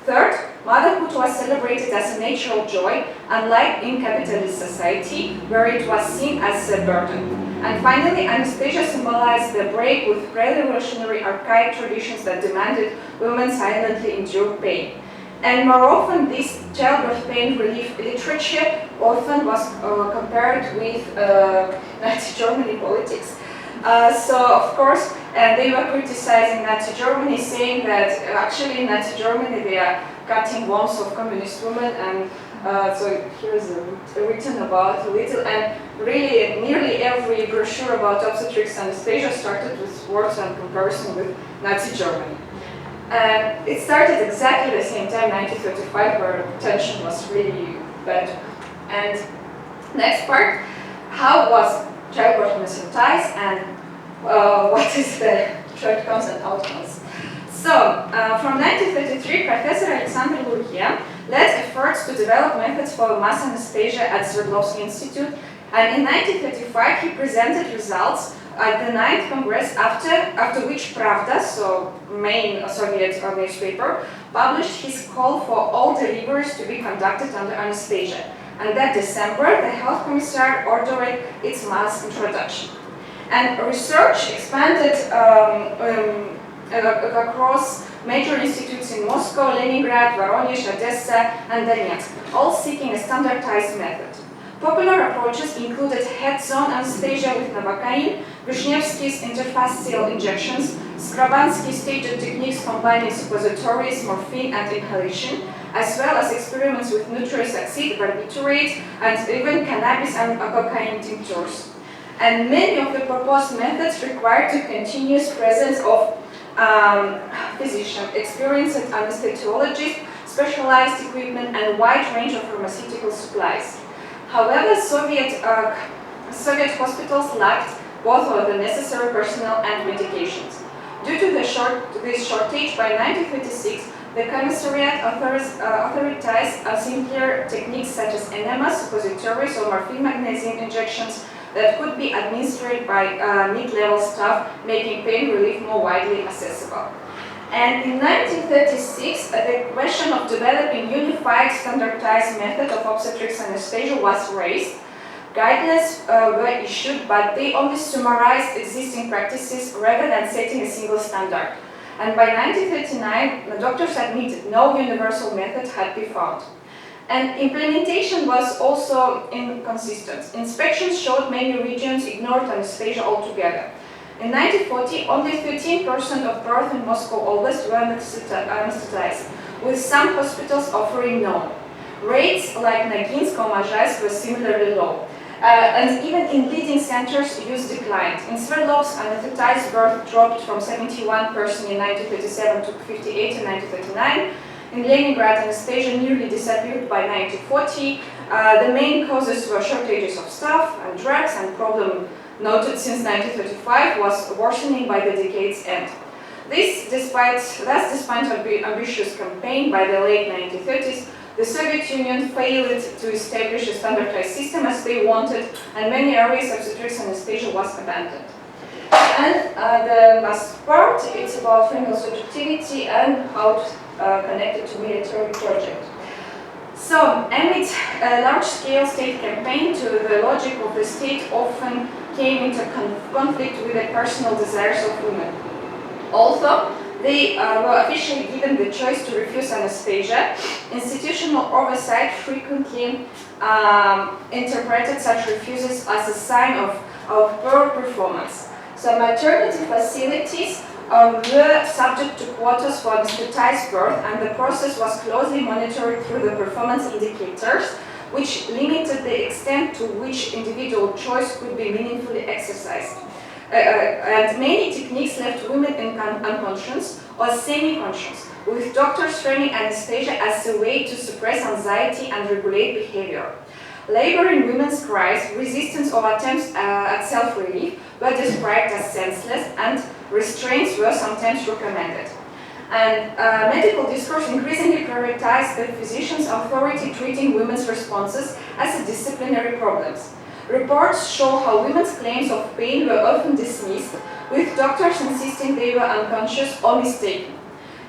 Third, motherhood was celebrated as a natural joy, unlike in capitalist society, where it was seen as a burden. And finally, anesthesia symbolized the break with pre-revolutionary archaic traditions that demanded women silently endure pain. And more often, this childbirth pain relief literature often was compared with Nazi Germany politics. So, of course, they were criticizing Nazi Germany, saying that actually in Nazi Germany they are cutting wombs of communist women, and so here's written about a little, and really nearly every brochure about obstetrics anesthesia started with words and comparison with Nazi Germany. It started exactly the same time, 1935, where tension was really bad. And next part, how was childbirth anesthetized and what is the shortcomings and outcomes. So, from 1933, Professor Alexander Luria led efforts to develop methods for mass anesthesia at Središče Institute, and in 1935 he presented results at the 9th Congress, after which Pravda, so main Soviet newspaper, published his call for all deliveries to be conducted under anesthesia. And that December, the health commissar ordered its mass introduction. And research expanded across major institutes in Moscow, Leningrad, Voronezh, Odessa, and Donetsk, all seeking a standardized method. Popular approaches included head-zone anesthesia with Novocaine, Vishnievsky's interfascial injections, Skrabansky's staged techniques combining suppositories, morphine, and inhalation, as well as experiments with nucleic acid, barbiturate, and even cannabis and cocaine tinctures. And many of the proposed methods required the continuous presence of physicians, experienced anesthesiologists, specialized equipment, and a wide range of pharmaceutical supplies. However, Soviet hospitals lacked both of the necessary personnel and medications. Due to this shortage, by 1936, the commissariat authorized simpler techniques such as enema, suppositories, or morphine magnesium injections that could be administered by mid-level staff, making pain relief more widely accessible. And in 1936, the question of developing unified standardized method of obstetrics anesthesia was raised. Guidelines were issued, but they only summarized existing practices rather than setting a single standard. And by 1939, the doctors admitted no universal method had been found. And implementation was also inconsistent. Inspections showed many regions ignored anesthesia altogether. In 1940, only 13% of births in Moscow Oblast were anesthetized, with some hospitals offering none. Rates like Noginsk or Mazhaisk were similarly low. And even in leading centers, use declined. In Sverdlovsk, anesthetized birth dropped from 71% in 1937 to 58 in 1939. In Leningrad, anesthesia nearly disappeared by 1940. The main causes were shortages of staff and drugs, and problem noted since 1935 was worsening by the decade's end. Despite an ambitious campaign by the late 1930s, the Soviet Union failed to establish a standardized system as they wanted, and many areas of obstetrics anesthesia was abandoned. And the last part, it's about female subjectivity and how it's connected to military project. So, amid a large-scale state campaign, to the logic of the state often came into conflict with the personal desires of women. Also, they were officially given the choice to refuse anesthesia. Institutional oversight frequently interpreted such refuses as a sign of poor performance. So maternity facilities were subject to quotas for anesthetized birth, and the process was closely monitored through the performance indicators, which limited the extent to which individual choice could be meaningfully exercised. And many techniques left women unconscious or semi-conscious, with doctors framing anesthesia as a way to suppress anxiety and regulate behavior. Labor in women's cries, resistance or attempts at self-relief were described as senseless, and restraints were sometimes recommended. And medical discourse increasingly prioritized the physician's authority treating women's responses as a disciplinary problems. Reports show how women's claims of pain were often dismissed, with doctors insisting they were unconscious or mistaken.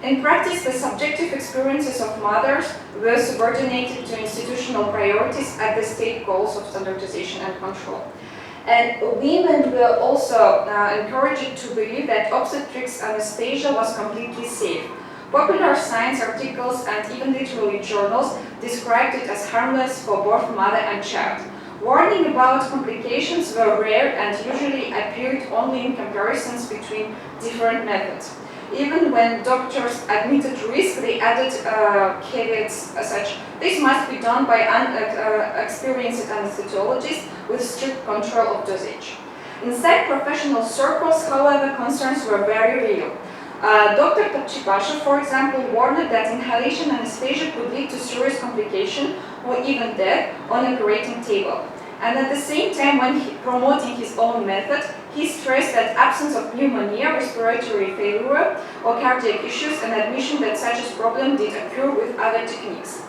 In practice, the subjective experiences of mothers were subordinated to institutional priorities at the state goals of standardization and control. And women were also encouraged to believe that obstetrics anesthesia was completely safe. Popular science articles and even literary journals described it as harmless for both mother and child. Warning about complications were rare and usually appeared only in comparisons between different methods. Even when doctors admitted risk, they added caveats such: this must be done by experienced anesthesiologists with strict control of dosage. Inside professional circles, however, concerns were very real. Dr. Topchipasha, for example, warned that inhalation anesthesia could lead to serious complication or even death on a operating table. And at the same time, when promoting his own method, he stressed that absence of pneumonia, respiratory failure, or cardiac issues, and admission that such a problem did occur with other techniques.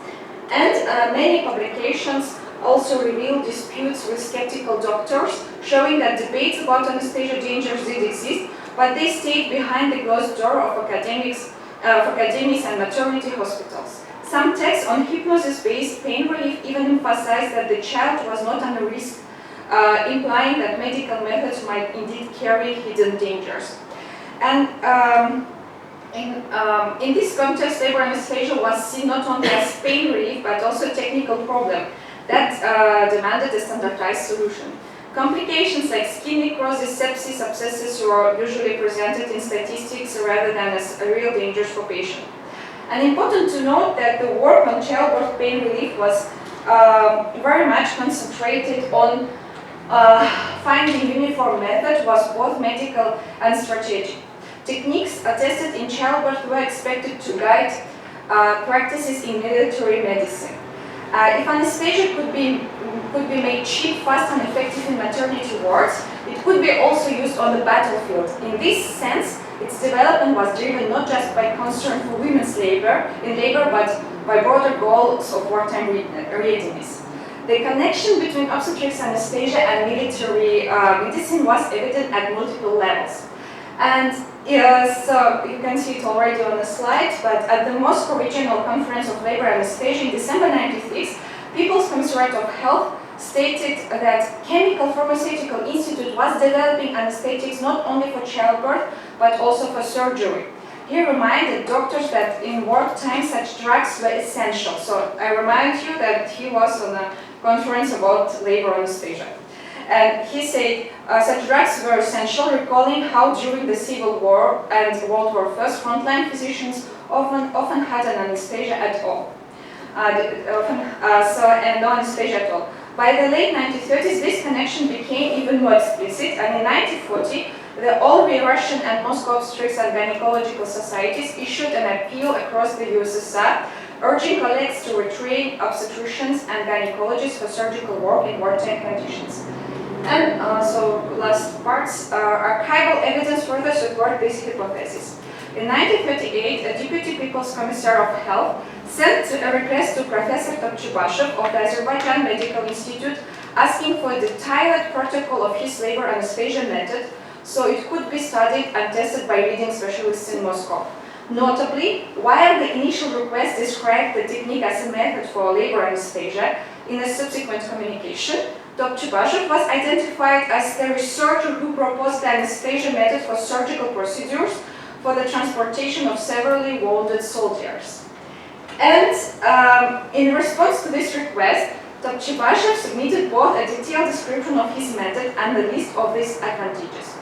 And many publications also revealed disputes with skeptical doctors, showing that debates about anesthesia dangers did exist, but they stayed behind the closed door of academics and maternity hospitals. Some texts on hypnosis-based pain relief even emphasized that the child was not under risk, implying that medical methods might indeed carry hidden dangers. And in this context, labor anesthesia was seen not only as pain relief, but also a technical problem that demanded a standardized solution. Complications like skin necrosis, sepsis, abscesses were usually presented in statistics rather than as real dangers for patients. And important to note that the work on childbirth pain relief was very much concentrated on finding uniform method, was both medical and strategic. Techniques tested in childbirth were expected to guide practices in military medicine. If anesthesia could be made cheap, fast and effective in maternity wards, it could be also used on the battlefield. In this sense, its development was driven not just by concern for women's labor, but by broader goals of wartime readiness. The connection between obstetrics, anesthesia, and military medicine was evident at multiple levels. And so you can see it already on the slide, but at the Moscow Regional Conference of Labor Anesthesia in December 1996, People's Commissariat of Health stated that Chemical Pharmaceutical Institute was developing anesthetics not only for childbirth, but also for surgery. He reminded doctors that in wartime such drugs were essential. So I remind you that he was on a conference about labor anesthesia. And he said such drugs were essential, recalling how during the Civil War and World War I, frontline physicians often had an anesthesia at all. And no anesthesia at all. By the late 1930s, this connection became even more explicit, and in 1940, the all Russian and Moscow Obstetrics and Gynecological Societies issued an appeal across the USSR, urging colleagues to retrain obstetricians and gynecologists for surgical work in wartime conditions. And so last parts, archival evidence further support this hypothesis. In 1938, a Deputy People's Commissar of Health sent a request to Professor Topchipashev of the Azerbaijan Medical Institute asking for a detailed protocol of his labor anesthesia method so it could be studied and tested by leading specialists in Moscow. Notably, while the initial request described the technique as a method for labor anesthesia, in a subsequent communication, Topchipashev was identified as the researcher who proposed the anesthesia method for surgical procedures, for the transportation of severely wounded soldiers. And in response to this request, Topchibashev submitted both a detailed description of his method and a list of these advantages.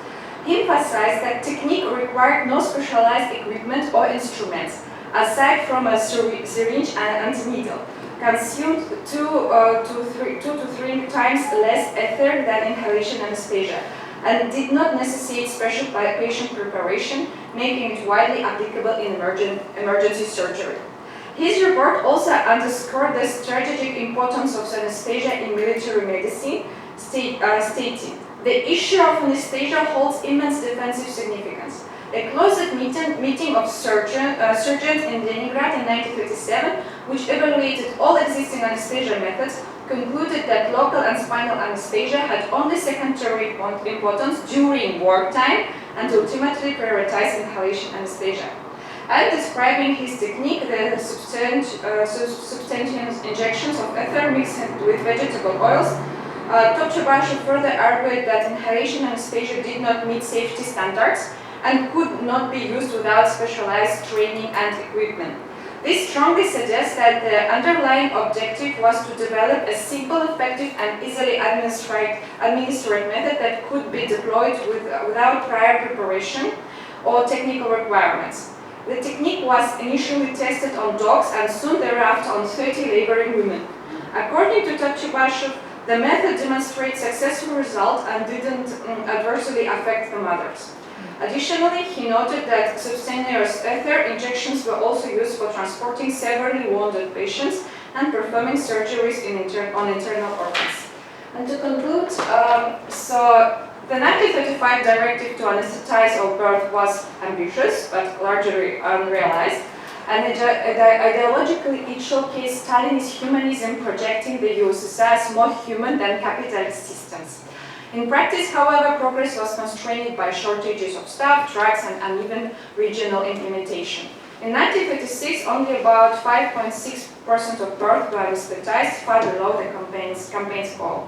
He emphasized that technique required no specialized equipment or instruments, aside from a syringe and needle, consumed two to three times less ether than inhalation anesthesia, and did not necessitate special patient preparation, making it widely applicable in emergency surgery. His report also underscored the strategic importance of anesthesia in military medicine, stating, "The issue of anesthesia holds immense defensive significance. A closed meeting of surgeons in Leningrad in 1937, which evaluated all existing anesthesia methods, concluded that local and spinal anesthesia had only secondary importance during wartime and ultimately prioritized inhalation anesthesia." And describing his technique, the substantial injections of ether mixed with vegetable oils, Topchibashev further argued that inhalation anesthesia did not meet safety standards and could not be used without specialized training and equipment. This strongly suggests that the underlying objective was to develop a simple, effective, and easily administered method that could be deployed without prior preparation or technical requirements. The technique was initially tested on dogs and soon thereafter on 30 laboring women. According to Topchibashev, the method demonstrated successful results and didn't adversely affect the mothers. Additionally, he noted that subcutaneous ether injections were also used for transporting severely wounded patients and performing surgeries on internal organs. And to conclude, the 1935 directive to anesthetize all birth was ambitious, but largely unrealized. And ideologically, it showcased Stalinist humanism, projecting the USSR as more human than capitalist systems. In practice, however, progress was constrained by shortages of staff, drugs, and uneven regional implementation. In 1936, only about 5.6% of births were anesthetized, far below the campaign's goal.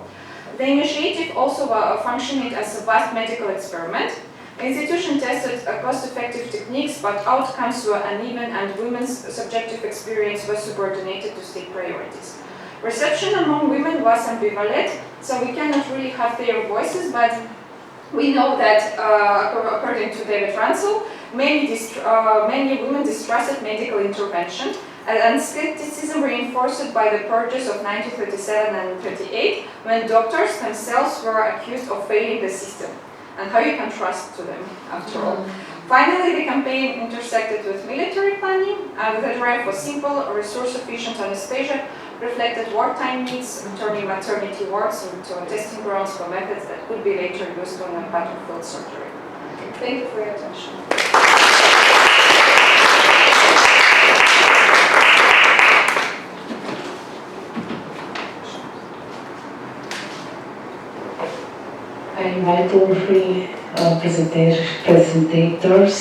The initiative also functioned as a vast medical experiment. The institution tested cost-effective techniques, but outcomes were uneven and women's subjective experience was subordinated to state priorities. Reception among women was ambivalent, so we cannot really have their voices, but we know that, according to David Ransel, many women distrusted medical intervention, and skepticism reinforced by the purges of 1937 and 1938, when doctors themselves were accused of failing the system. And how you can trust to them, after all. Finally, the campaign intersected with military planning, and the drive for simple, resource-efficient anesthesia reflected wartime needs, turning maternity wards into testing grounds for methods that could be later used on a battlefield surgery. Thank you for your attention. I invite all three presentators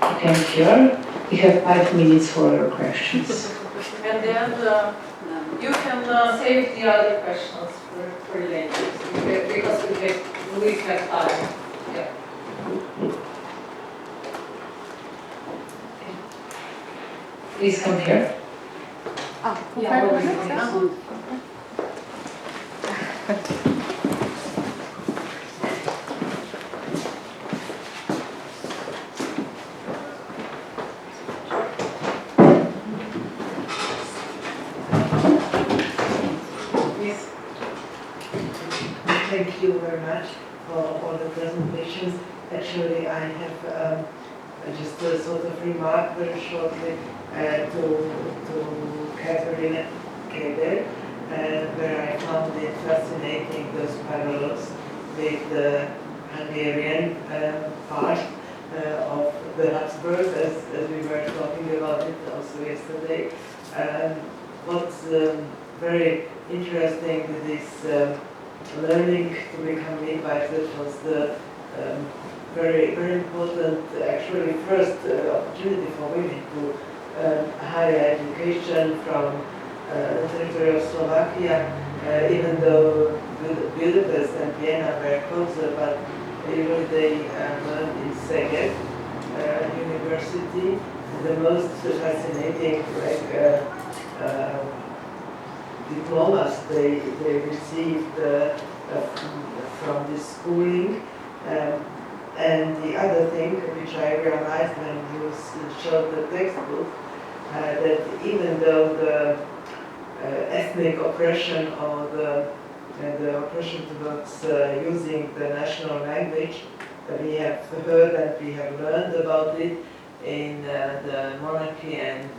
to come here. We have 5 minutes for your questions. And then you can save the other questions for later, because we have time. Yeah. Please come here. Thank you very much for all the presentations. Actually, I have just a sort of remark very shortly to Katarina Keber, where I found it fascinating, those parallels with the Hungarian part of the Habsburg, as we were talking about it also yesterday. What's very interesting with this learning to become midwife, that was the very, very important, actually first opportunity for women to higher education from the territory of Slovakia, even though Budapest and Vienna were closer, but usually they learned in Szeged. university. The most fascinating diplomas they received from this schooling. And the other thing which I realized when you showed the textbook, that even though the ethnic oppression or the oppression towards using the national language, we have heard and we have learned about it in the monarchy and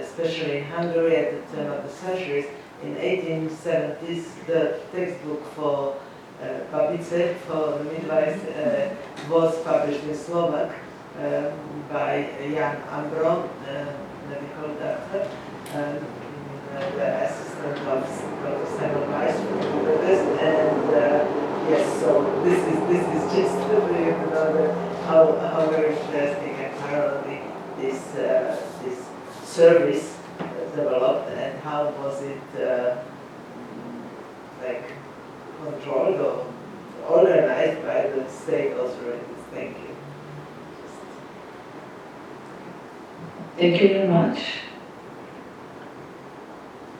especially in Hungary at the turn of the centuries. In 1870s, the textbook for babice, for the midwives, was published in Slovak by Jan Ambro, medical doctor, the assistant of Dr. Simon Weiss from Budapest, and yes, so this is just for you to know that how very interesting and thoroughly this service developed, and how was it controlled or organized by the state authorities. Thank you. Thank you very much.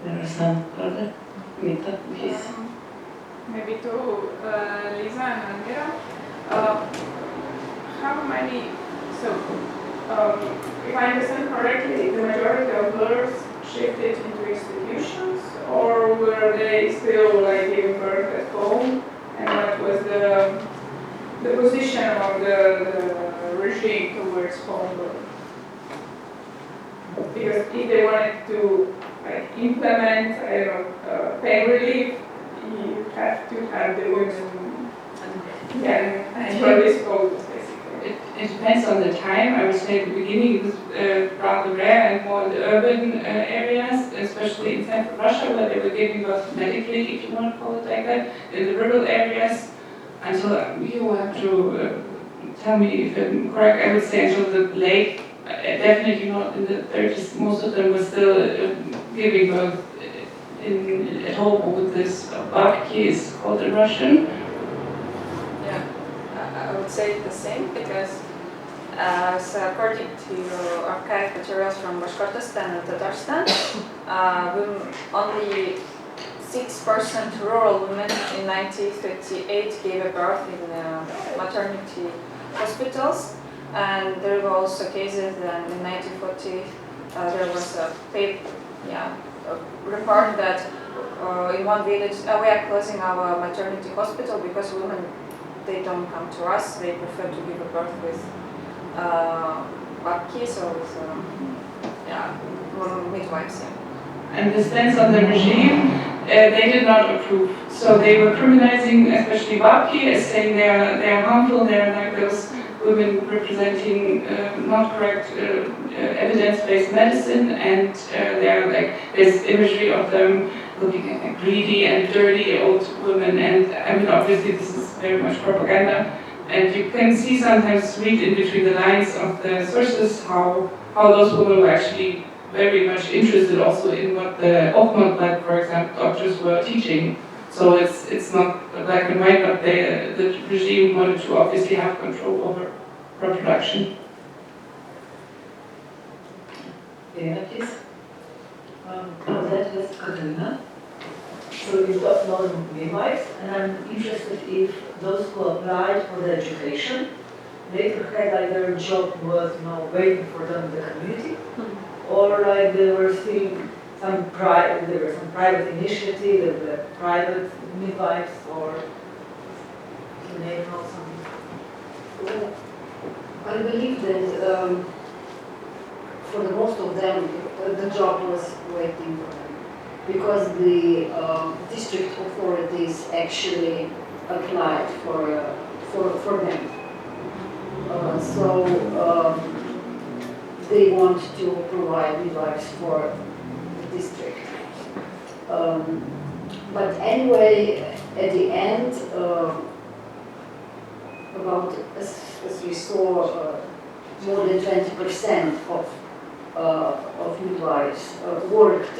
There are some other Mita, please. Maybe to Lisa and Almira. How many, if I understand correctly, the majority of births shifted into institutions, or were they still giving birth at home? And what was the position of the regime towards home birth? Because if they wanted to implement, pain relief, you have to have the women at your disposal, basically. It depends on the time. I would say at the beginning it was rather rare and more in the urban areas, especially in central Russia, where they were giving birth medically, if you want to call it like that. In the rural areas, until you have to tell me if I'm correct, I would say until the late, definitely not in the 30s, most of them were still giving birth at home with this babki, is called in Russian. Yeah, I would say the same, because so according to archive materials from Bashkortostan and Tatarstan, only 6% rural women in 1938 gave a birth in maternity hospitals, and there were also cases that in 1940 there was a report that in one village we are closing our maternity hospital because women, they don't come to us, they prefer to give a birth with babkis or with midwives. And the stance on the regime, they did not approve. So they were criminalizing especially babki as saying they are harmful, they are like those women representing not correct evidence-based medicine, and there's imagery of them looking at greedy and dirty old women, and I mean obviously this is very much propaganda, and you can see sometimes read in between the lines of the sources how those women were actually very much interested also in what the Ochmod, for example, doctors were teaching. So it's not black and white, but the regime wanted to obviously have control over reproduction. Yeah, please. That was Katarina. So you've got a lot of midwives, and I'm interested if those who applied for the education later had their job was waiting for them in the community, or there were still some private initiative, there were private midwives, or you name some. Well, I believe that for the most of them, the job was waiting for them, because the district authorities actually applied for them. So they want to provide midwives for the district. But anyway, at the end, about, as we saw, more than 20% of midwives worked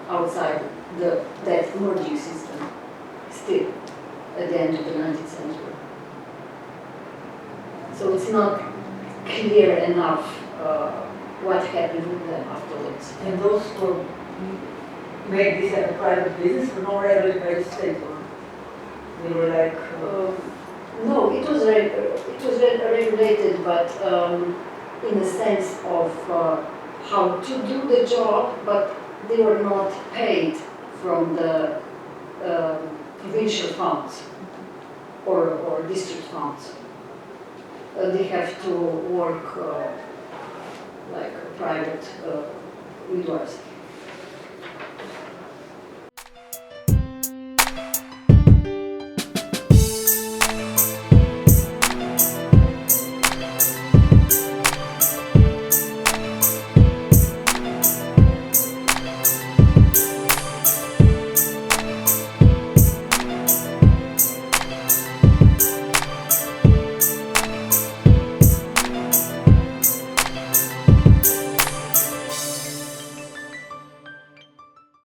outside that emerging system still at the end of the 19th century. So it's not clear enough what happened with them afterwards. And those who make this a private business were not regulated by the state, or they were like... No, it was regulated, but in the sense of how to do the job, but they were not paid from the provincial funds or district funds. They have to work like private midwives.